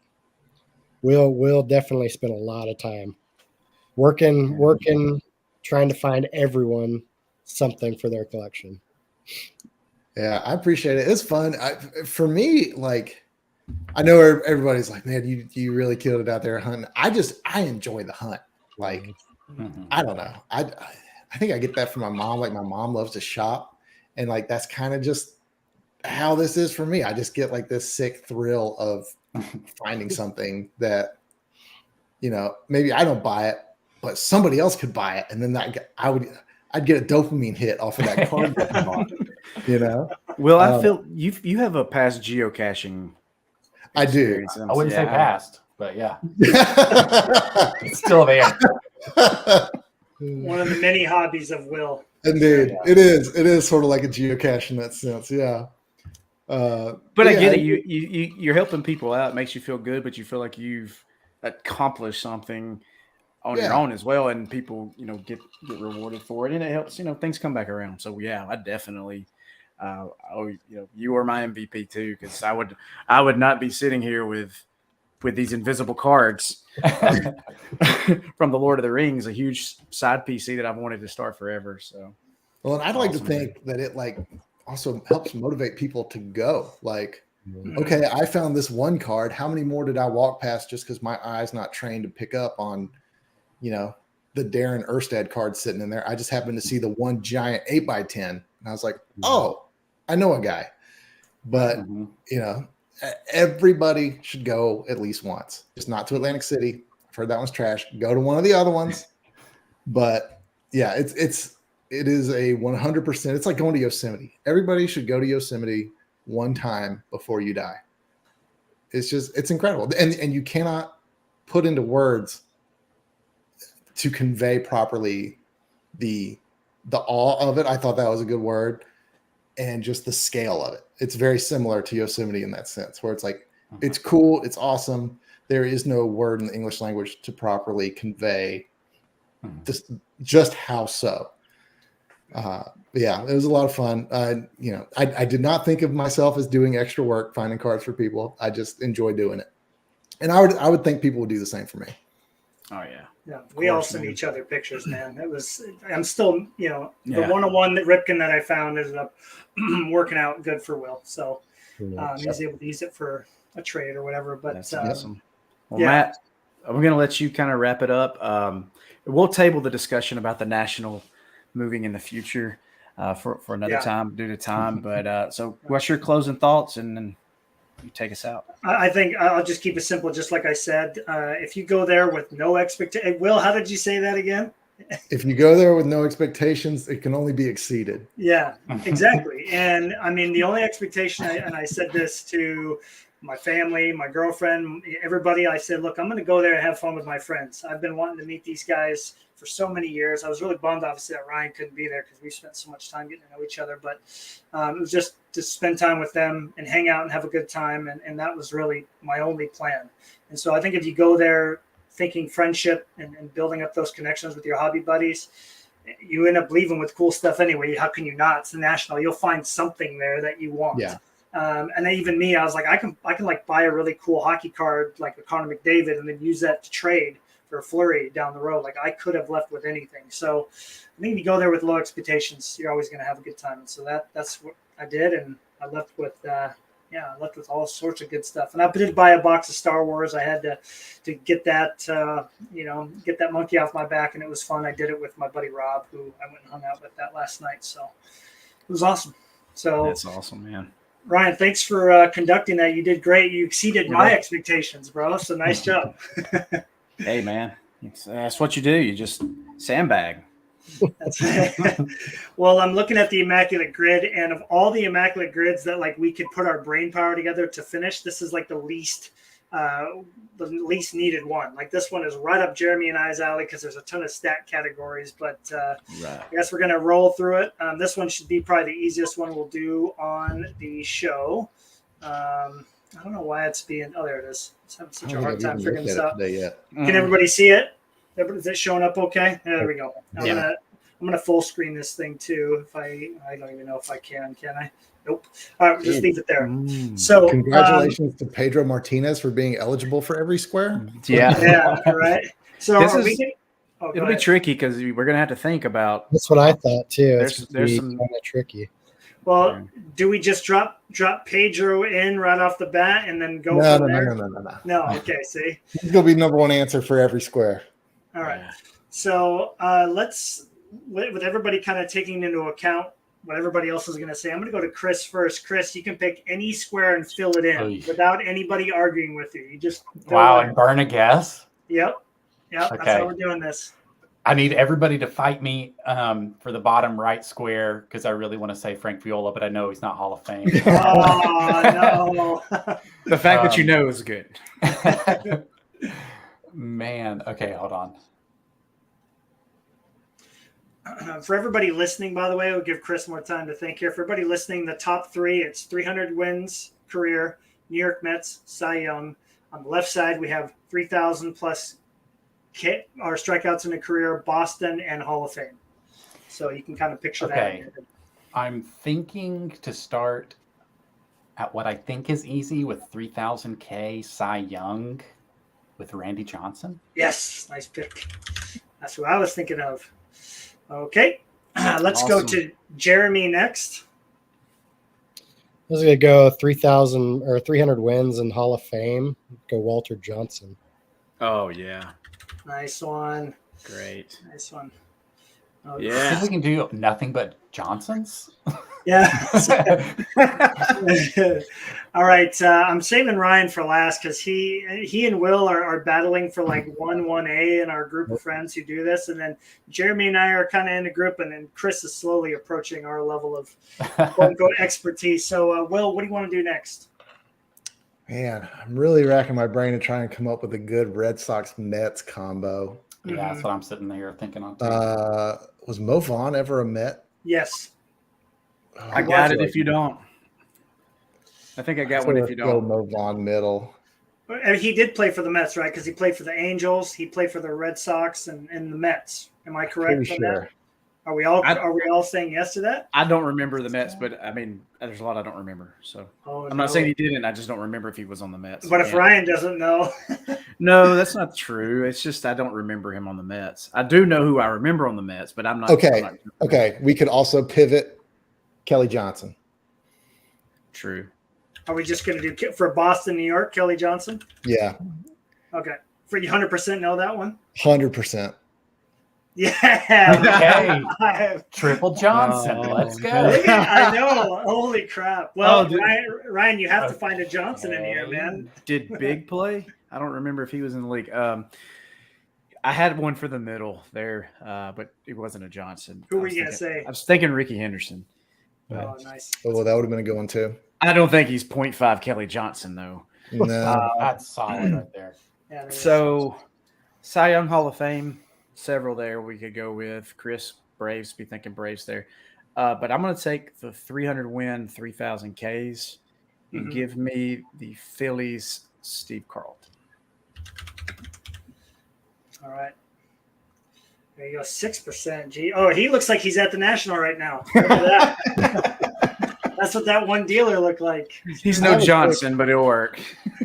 we'll definitely spend a lot of time working, trying to find everyone something for their collection. Yeah, I appreciate it. It's fun. For me, like, I know everybody's like, man, you really killed it out there hunting. I enjoy the hunt. Like, I don't know. I think I get that from my mom. Like, my mom loves to shop, and like that's kind of just how this is for me. I just get like this sick thrill of finding something that, maybe I don't buy it, but somebody else could buy it, and then I'd get a dopamine hit off of that card that I bought. Well, I feel you have a past geocaching. I do. experience. I wouldn't say past, but yeah, Indeed, it's still there. One of the many hobbies of Will. it is. It is sort of like a geocache in that sense. Yeah. But I get it. You're helping people out. It makes you feel good, but you feel like you've accomplished something on your own as well, and people, get rewarded for it, and it helps. Things come back around. So yeah, I definitely. You were my MVP too, because I would not be sitting here with these invisible cards from the Lord of the Rings, a huge side PC that I've wanted to start forever. So, well, and I'd like to think that it like also helps motivate people to go. Like, okay, I found this one card. How many more did I walk past just because my eye's not trained to pick up on, the Darren Erstad card sitting in there? I just happened to see the one giant 8x10, and I was like, oh, I know a guy. But everybody should go at least once. Just not to Atlantic City. I've heard that one's trash. Go to one of the other ones. But yeah, it is a 100%. It's like going to Yosemite. Everybody should go to Yosemite one time before you die. it's incredible. And you cannot put into words to convey properly the awe of it. I thought that was a good word. And just the scale of it. It's very similar to Yosemite in that sense, where it's like, it's cool, it's awesome. There is no word in the English language to properly convey just how so. Yeah, it was a lot of fun. I did not think of myself as doing extra work finding cards for people. I just enjoy doing it, and I would think people would do the same for me. Oh yeah. Yeah, we all course, send man. each other pictures, man. I'm still, the Yeah. one-on-one that Ripken that I found ended up working out good for Will. So he's able to use it for a trade or whatever. But That's awesome. Well, yeah. Matt, we're going to let you kind of wrap it up. We'll table the discussion about the national moving in the future for another time due to time. But so what's your closing thoughts, and then you take us out? I think I'll just keep it simple, just like I said. If you go there with no expectation, Will, how did you say that again? If you go there with no expectations, it can only be exceeded. Yeah, exactly. And I mean, the only expectation, and I said this to my family, my girlfriend, everybody, I said, look, I'm going to go there and have fun with my friends. I've been wanting to meet these guys for so many years. I was really bummed, obviously, that Ryan couldn't be there because we spent so much time getting to know each other. But it was just to spend time with them and hang out and have a good time. And that was really my only plan. And so I think if you go there thinking friendship and building up those connections with your hobby buddies, you end up leaving with cool stuff anyway. How can you not? It's the national. You'll find something there that you want. Yeah. And then even me, I was like, I can like buy a really cool hockey card like a Connor McDavid and then use that to trade for a Fleury down the road. Like I could have left with anything. So I think if you go there with low expectations, you're always going to have a good time. And so that's what I did, and I left with all sorts of good stuff. And I did buy a box of Star Wars. I had to get that get that monkey off my back, and it was fun. I did it with my buddy Rob, who I went and hung out with that last night. So it was awesome. So That's awesome, man. Ryan, thanks for conducting that. You did great. You exceeded my expectations, bro. So nice job. Hey, man, that's what you do. You just sandbag. Well, I'm looking at the Immaculate Grid, and of all the Immaculate Grids that like we could put our brain power together to finish, this is like the least needed one. Like this one is right up Jeremy and I's alley because there's a ton of stat categories, but Right. I guess we're going to roll through it. This one should be probably the easiest one we'll do on the show. I don't know why it's being, there it is. It's having such a hard time figuring this out. Today yet. Can everybody see it? Is it showing up okay? There we go. I'm Yeah. gonna full screen this thing too. If I don't even know if I can I? Nope. All right, just leave it there. So Congratulations to Pedro Martinez for being eligible for every square. Yeah. yeah, right. So This are is- we getting, go It'll be ahead. tricky because we're going to have to think about. That's what I thought too. There's some- kind of tricky. Well, do we just drop Pedro in right off the bat and then go No, from no, no, there? no, no, no. No, okay, see. He's gonna be number one answer for every square. All right. So let's, with everybody kind of taking into account what everybody else is going to say, I'm going to go to Chris first. Chris, you can pick any square and fill it in Oy. without anybody arguing with you. You just fill Wow, it in. and burn a guess. Yep. That's Okay. how we're doing this. I need everybody to fight me for the bottom right square because I really want to say Frank Viola, but I know he's not Hall of Fame. Oh no. The fact that you know is good. Man, okay, hold on. For everybody listening, by the way, we'll give Chris more time to think here. For everybody listening, the top three, it's 300 wins career, New York Mets, Cy Young. On the left side, we have 3,000 plus our strikeouts in a career, Boston, and Hall of Fame. So you can kind of picture Okay. that. I'm thinking to start at what I think is easy with 3,000K Cy Young with Randy Johnson. Yes, nice pick. That's what I was thinking of. Okay, let's go Awesome. to Jeremy next. I was going to go 3,000 or 300 wins in Hall of Fame. Go Walter Johnson. Oh, yeah. Nice one. Great. Nice one. Yeah. If we can do nothing but Johnsons. Yeah. All right. I'm saving Ryan for last because he and Will are battling for like 1A in our group of friends who do this. And then Jeremy and I are kind of in a group, and then Chris is slowly approaching our level of quote unquote expertise. So, Will, what do you want to do next? Man, I'm really racking my brain to try and come up with a good Red Sox Mets combo. Yeah, that's what I'm sitting there thinking on. Too. Was Mo Vaughn ever a Met? Yes. Oh, I got it if you don't. I think I got so one if let's you go don't. Mo Vaughn middle. And he did play for the Mets, right? Because he played for the Angels, he played for the Red Sox, and the Mets. Am I correct Pretty on sure. that? Are we all saying yes to that? I don't remember the Mets, but I mean, there's a lot I don't remember. So Oh, I'm not saying he didn't. I just don't remember if he was on the Mets. But if Yeah. Ryan doesn't know, No, that's not true. It's just I don't remember him on the Mets. I do know who I remember on the Mets, but I'm not. Okay. I'm not Okay, we could also pivot Kelly Johnson. True. are we just going to do for Boston, New York, Kelly Johnson? Yeah, Okay. For you 100% know that one? 100%. Yeah. Okay. Triple Johnson. Oh. Let's go. I know. Holy crap. Well, Oh, dude. Ryan, you have to find a Johnson in here, man. Did Big play? I don't remember if he was in the league. I had one for the middle there, but it wasn't a Johnson. Who I were was you going to thinking- say? I was thinking Ricky Henderson. But Oh, nice. Oh, that would have been a good one too. I don't think he's 0.5 Kelly Johnson though. No, That's solid right there. Yeah, there is. So, Cy Young Hall of Fame, several there we could go with. Chris, Braves, be thinking Braves there. But I'm going to take the 300 win, 3,000 Ks and Mhm. give me the Phillies Steve Carlton. All right. There you go. 6%. Gee. Oh, he looks like he's at the National right now. Look at that. That's what that one dealer looked like. He's no Johnson, but it'll work.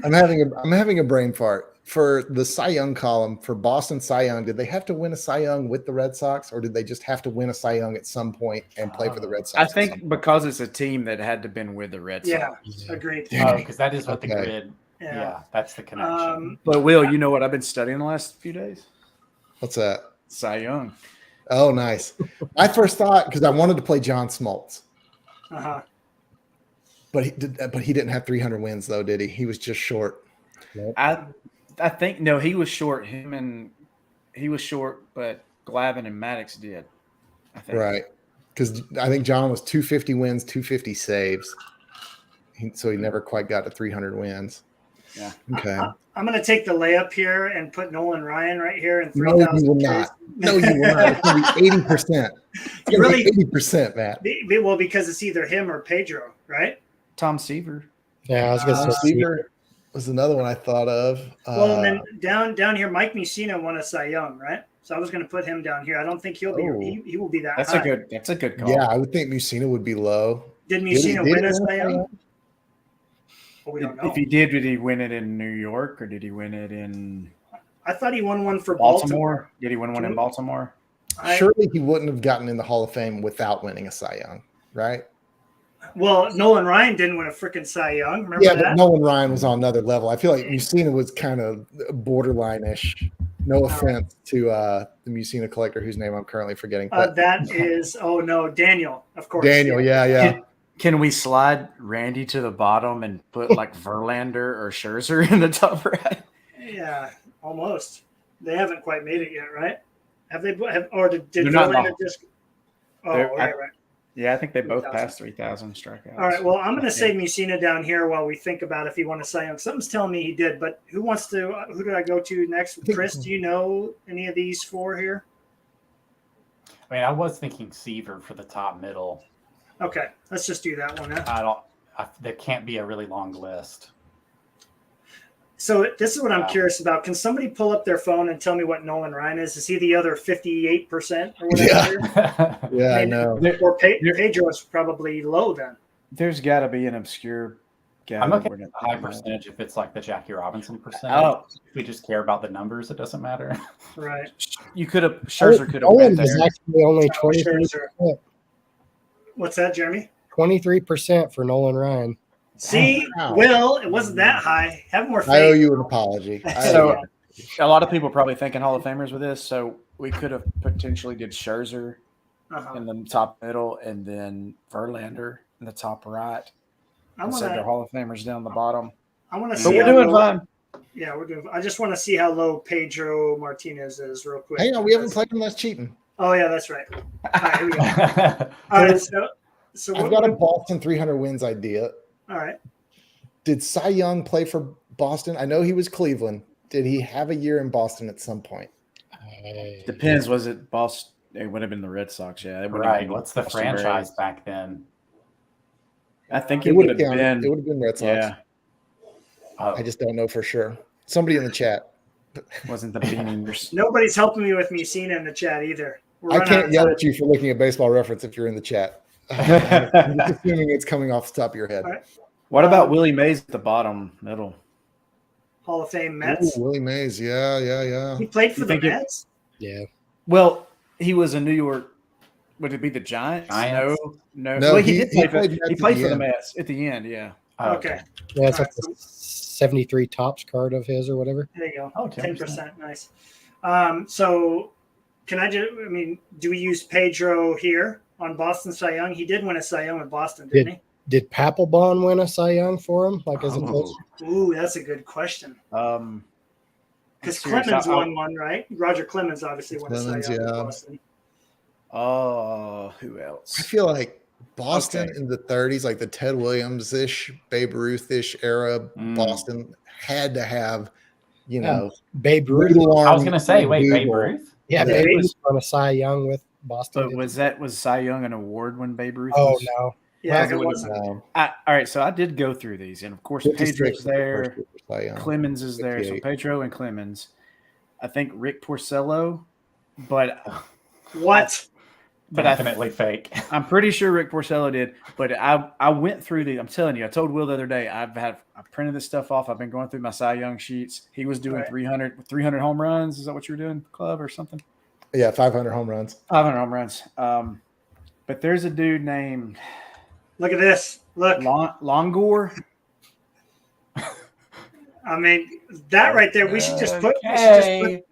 I'm having a brain fart for the Cy Young column for Boston Cy Young. Did they have to win a Cy Young with the Red Sox, or did they just have to win a Cy Young at some point and play for the Red Sox? I at some think point? because it's a team that had to been with the Red Yeah, Sox. agreed. Oh, because that is what the Okay. grid. Yeah. Yeah, that's the connection. But Will, you know what I've been studying the last few days? What's that? Cy Young. Oh, nice. I first thought because I wanted to play John Smoltz, Uh-huh. but he didn't have 300 wins though, did he? He was just short. I think no, he was short. He was short, but Glavine and Maddox did. I think. Right. Because I think John was 250 wins, 250 saves. So he never quite got to 300 wins. Yeah. Okay. I'm going to take the layup here and put Nolan Ryan right here and No, you 3,000 will not. No, you will not. It's going to be 80%. It's You going really- to be 80%, Matt. Well, because it's either him or Pedro, right? Tom Seaver. Yeah, I was gonna say Seaver was another one I thought of. Well, and then down here, Mike Mussina won a Cy Young, right? So I was going to put him down here. I don't think he'll be. Oh. He will be that That's high. a good call. yeah, I would think Mussina would be low. Did Did he- Mussina did he win a win Cy a Young? Cy Well, we don't know. If he did he win it in New York or did he win it in I thought he won one for Baltimore. Baltimore? Did he win one in Baltimore? Surely he wouldn't have gotten in the Hall of Fame without winning a Cy Young, right? Well, Nolan Ryan didn't win a freaking Cy Young. Remember Yeah, that? but Nolan Ryan was on another level. I feel like Mussina was kind of borderline-ish. No offense to the Mussina collector whose name I'm currently forgetting. But That is, Daniel, of course. Daniel, yeah. Can we slide Randy to the bottom and put like Verlander or Scherzer in the top right? Yeah, almost. They haven't quite made it yet, right? Have they? Or did They're not Verlander long. just? Oh, They're- right. Yeah, I think they both 3,000. passed 3,000 strikeouts. All right. Well, I'm going to say Mussina down here while we think about if he won a Cy Young. Something's telling me he did, but who wants to? Who did I go to next? Chris, do you know any of these four here? I mean, I was thinking Seaver for the top middle. Okay, let's just do that one. Huh? There can't be a really long list. So this is what I'm Wow. curious about. Can somebody pull up their phone and tell me what Nolan Ryan is? Is he the other 58% or whatever? Yeah, I know. Or Pedro is probably low then. There's got to be an obscure guy. I'm that okay we're with not the high thinking of. percentage if it's like the Jackie Robinson percentage. Oh, If we just care about the numbers, it doesn't matter. Right. you could have Scherzer could have Nolan went was there. actually only Oh, Scherzer. 23%. What's that, Jeremy? 23% for Nolan Ryan. See, Wow. Will, it wasn't that high. Have more faith. I owe you an apology. I owe So you. a lot of people probably thinking Hall of Famers with this. So we could have potentially did Scherzer Uh-huh. in the top middle and then Verlander in the top right. I And said want their to. Hall of Famers down the bottom. I want to But see. we're how doing low- fine. Yeah, we're doing. I just want to see how low Pedro Martinez is, real quick. Hang on, we haven't played him. That's cheating. Oh yeah, that's right. All right, here we go. All right, so I've what, got a Boston 300 wins idea. all right. did Cy Young play for Boston? I know he was Cleveland. Did he have a year in Boston at some point? Depends. Was it Boston? It would have been the Red Sox. Yeah. It would have Right. been What's the Boston franchise Braves. back then? I think It it would would have have counted. been. It would have been Red Sox. Yeah. Oh, I just don't know for sure. Somebody in the chat. Wasn't the Beaners. Nobody's helping me with Messina in the chat either. We're I running out can't of yell time. at you for looking at Baseball Reference if you're in the chat. I'm just assuming it's coming off the top of your head. All right. What about Willie Mays at the bottom middle? Hall of Fame Mets. Ooh, Willie Mays. Yeah. He played for You the think it- Mets. Yeah. Well, he was a New York. Would it be the Giants? Giants? No. No, Well, he did play played for. Mets He at played the for the end. Mets at the end. Yeah. oh, Okay. Yeah, it's All like right, the 73 tops card of his or whatever. There you go. Oh, 10%. Nice. So can I just, I mean, do we use Pedro here on Boston Cy Young? He did win a Cy Young with Boston, didn't Did Papelbon win a Cy Young for him? Like as a pitcher? Oh. he? Ooh, that's a good question. Because I'm serious. Clemens I'll- won one, right? Roger Clemens obviously won a Cy Clemens, Young with yeah. Boston. Who else? I feel like Boston Okay. in the 30s, like the Ted Williams-ish, Babe Ruth-ish era, Boston had to have, you know, Babe Ruth. noodle I was arm going to say, wait, Babe Google. Ruth? Yeah, Yeah. Babe It Ruth was- won a Cy Young with Boston. But didn't was Cy Young an award when Babe Ruth? he? Oh was? no. Yeah, Well, it wasn't. Um, All right, so I did go through these, and of course 56 Pedro's was the first there, year for Cy Young. Clemens is there, so 58. Pedro and Clemens. I think Rick Porcello, but What? I, Definitely fake. I'm pretty sure Rick Porcello did. But I went through the. I'm telling you, I told Will the other day. I printed this stuff off. I've been going through my Cy Young sheets. He was doing Right. 300 home runs. Is that what you were doing, club or something? Yeah, 500 home runs. 500 home runs. But there's a dude named Look at this. Look. Longor. I mean, that right there, we should just put. We should just put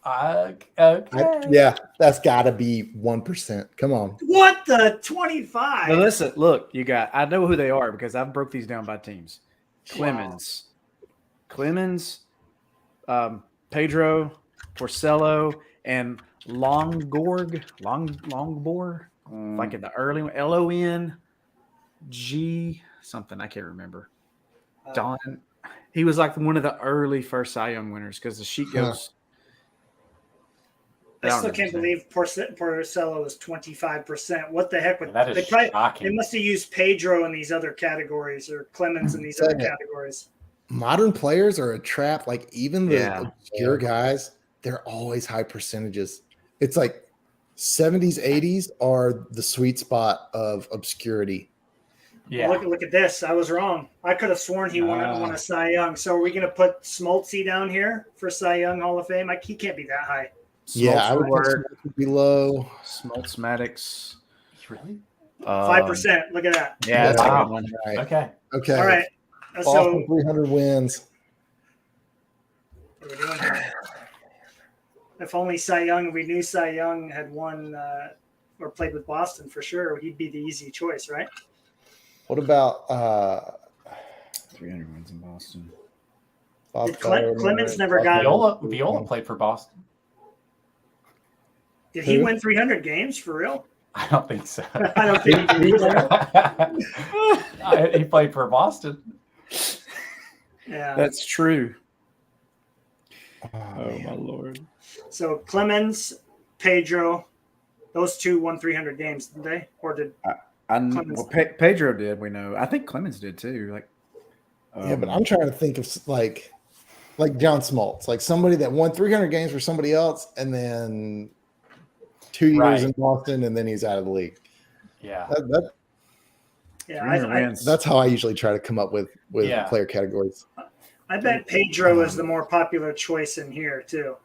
Okay. Okay. Yeah, that's got to be 1%. Come on. what the 25? But listen, look, you got. I know who they are because I've broke these down by teams. Clemens, Pedro, Porcello, and Longbor, like in the early one, LONG something I can't remember. Don, he was like one of the early first Cy Young winners because the sheet goes. I don't still remember can't his name. believe Porcello is 25%. What the heck? With That is they probably shocking. they must have used Pedro in these other categories or Clemens in these other Yeah. categories. Modern players are a trap. Like even the Yeah. obscure guys, they're always high percentages. It's like 70s, 80s are the sweet spot of obscurity. Yeah. Look at this. I was wrong. I could have sworn he won a Cy Young. So are we going to put Smoltzy down here for Cy Young Hall of Fame? He can't be that high. Yeah, I would put Smoltz Smoltz below. Smoltz Maddox. Really? 5%. Look at that. Yeah, that's a Wow. good one. Right. Okay. Okay. All right. Boston So 300 wins. what are we doing here? If only Cy Young, we knew Cy Young had won or played with Boston for sure, he'd be the easy choice, right? What about 300 wins in Boston. Bob Did Feller, Clemens never Bob got- Feller? Viola played for Boston. Did he Who? win 300 games for real? I don't think so. I don't think he did. He played for Boston. Yeah. That's true. Oh, man. Lord. So Clemens, Pedro, those two won 300 games, didn't they? Or did Well, Pedro did. We know. I think Clemens did too. Like, Yeah, but I'm trying to think of like John Smoltz, like somebody that won 300 games for somebody else, and then 2 years Right. in Boston, and then he's out of the league. Yeah. yeah? 300 wins. That's how I usually try to come up with Yeah. player categories. I bet Pedro is the more popular choice in here too,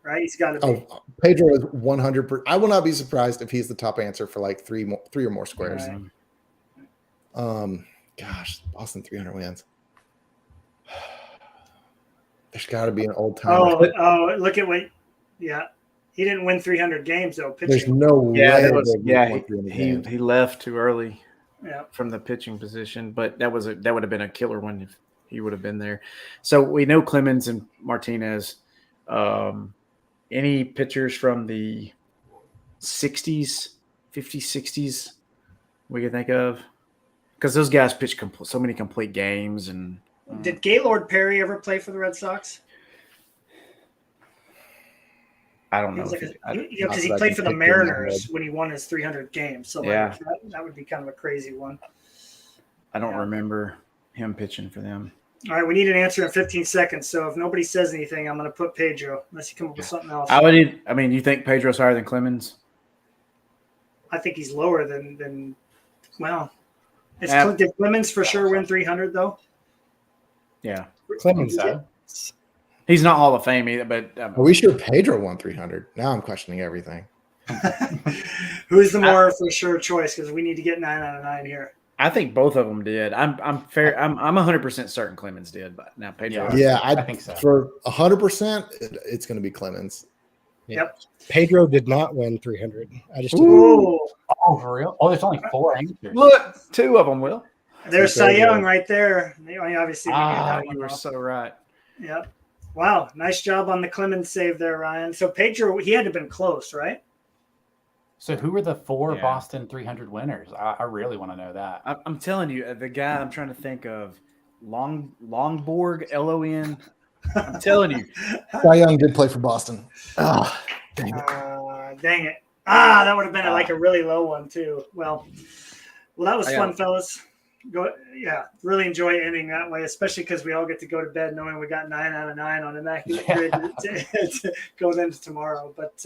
right? He's got to be. Oh, Pedro is 100%. I will not be surprised if he's the top answer for like three or more squares. Right. Gosh, Boston 300 wins. There's got to be an old timer. Oh, look at what. Yeah, he didn't win 300 games though. There's Pitching. no Yeah, way. that was. that Yeah, won 300 he games. he left too early Yeah. from the pitching position, but that would have been a killer one if he would have been there. So we know Clemens and Martinez. Any pitchers from the 60s, 50s, 60s we can think of? because those guys pitch so many complete games. And Did Gaylord Perry ever play for the Red Sox? I don't He know. was like if because he that I played can for the picture in my Mariners when he won his 300 games. So Yeah. that would be kind of a crazy one. I don't Yeah. remember him pitching for them. All right, we need an answer in 15 seconds. So if nobody says anything, I'm going to put Pedro unless you come up with something else. I mean, you think Pedro's higher than Clemens? I think he's lower than well. Yeah. Did Clemens for sure win 300 though? Yeah. Clemens. So He's not Hall of Fame either, but Are we sure Pedro won 300? Now I'm questioning everything. Who's the more for sure choice? Because we need to get 9 out of 9 here. I think both of them did. I'm 100% certain Clemens did, but now Pedro. Yeah, I think so. For 100%, it's going to be Clemens. Yep. Pedro did not win 300. I just Ooh, Oh, for real? Oh, there's only 4 answers. Look, 2 of them will. there's Cy Young right there. Obviously, we get Ah, that one you were off. so right. Yep. Wow, nice job on the Clemens save there, Ryan. So Pedro, he had to have been close, right? So who are the 4 Yeah. Boston 300 winners? I really want to know that. I'm telling you, the guy I'm trying to think of, Longborg, LON. I'm telling you, Cy Young did play for Boston. Ah, dang it. Dang it. That would have been like a really low one too. Well, that was fun, fellas. Really enjoy ending that way, especially because we all get to go to bed knowing we got 9 out of 9 on Immaculate Grid to go into tomorrow. But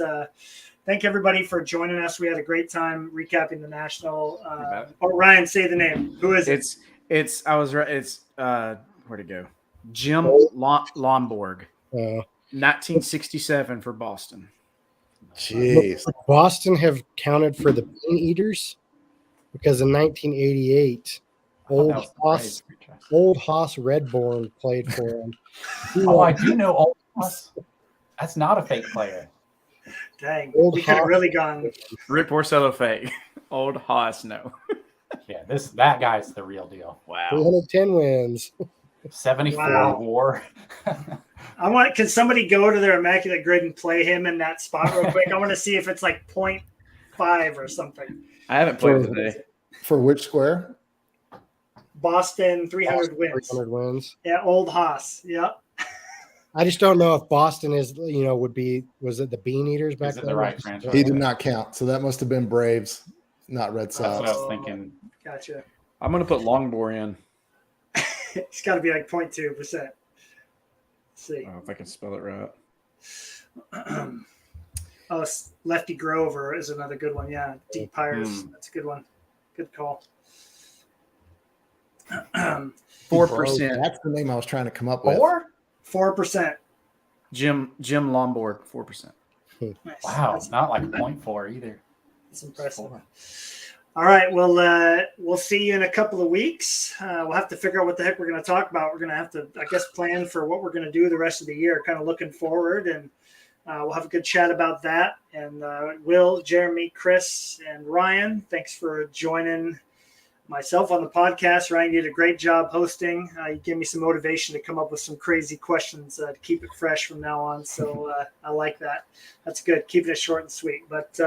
thank everybody for joining us. We had a great time recapping the National. Ryan, say the name. Who is it? it's I was right. It's where'd it go? Jim Lomborg, 1967 for Boston. Jeez. Would Boston have counted for the Bean Eaters? Because in 1988, Old Hoss Redborn played for him. Oh, I do know Old Hoss. That's not a fake player. Dang. Old We could have Hoss. really gone. Rip Porcello fake. Old Haas, no. Yeah, that guy's the real deal. Wow. 310 wins. 74 Wow. WAR. Can somebody go to their Immaculate Grid and play him in that spot real quick? I want to see if it's like 0.5 or something. I haven't played today. For which square? Boston 300 wins. 300 wins. Yeah, Old Haas. Yep. I just don't know if Boston was it the Bean Eaters back Is it then? the right franchise? He did not count. So that must have been Braves, not Red That's what I Sox. was thinking. Gotcha. I'm gonna put Longbor in. It's got to be like 0.2%. Let's see. If I can spell it right. Lefty Grover is another good one. Yeah, Deep Pirates. That's a good one. Good call. 4%. That's the name I was trying to come up with. 4%. Jim Lomborg, 4%. Nice. Wow, That's, not like 0.4 either. that's impressive. All right. Well, we'll see you in a couple of weeks. We'll have to figure out what the heck we're going to talk about. We're going to have to, I guess, plan for what we're going to do the rest of the year, kind of looking forward. And we'll have a good chat about that. And Will, Jeremy, Chris, and Ryan, thanks for joining myself on the podcast. Ryan, you did a great job hosting. You gave me some motivation to come up with some crazy questions to keep it fresh from now on. So I like that. That's good. Keeping it short and sweet. But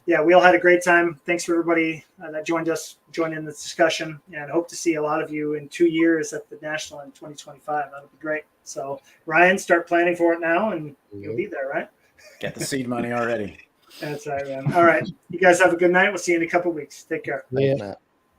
yeah, we all had a great time. Thanks for everybody that joined in this discussion, and hope to see a lot of you in 2 years at the National in 2025. That'll be great. So Ryan, start planning for it now, and you'll be there, right? Got the seed money already. That's right, man. All right. You guys have a good night. We'll see you in a couple of weeks. Take care. Yeah. Matt.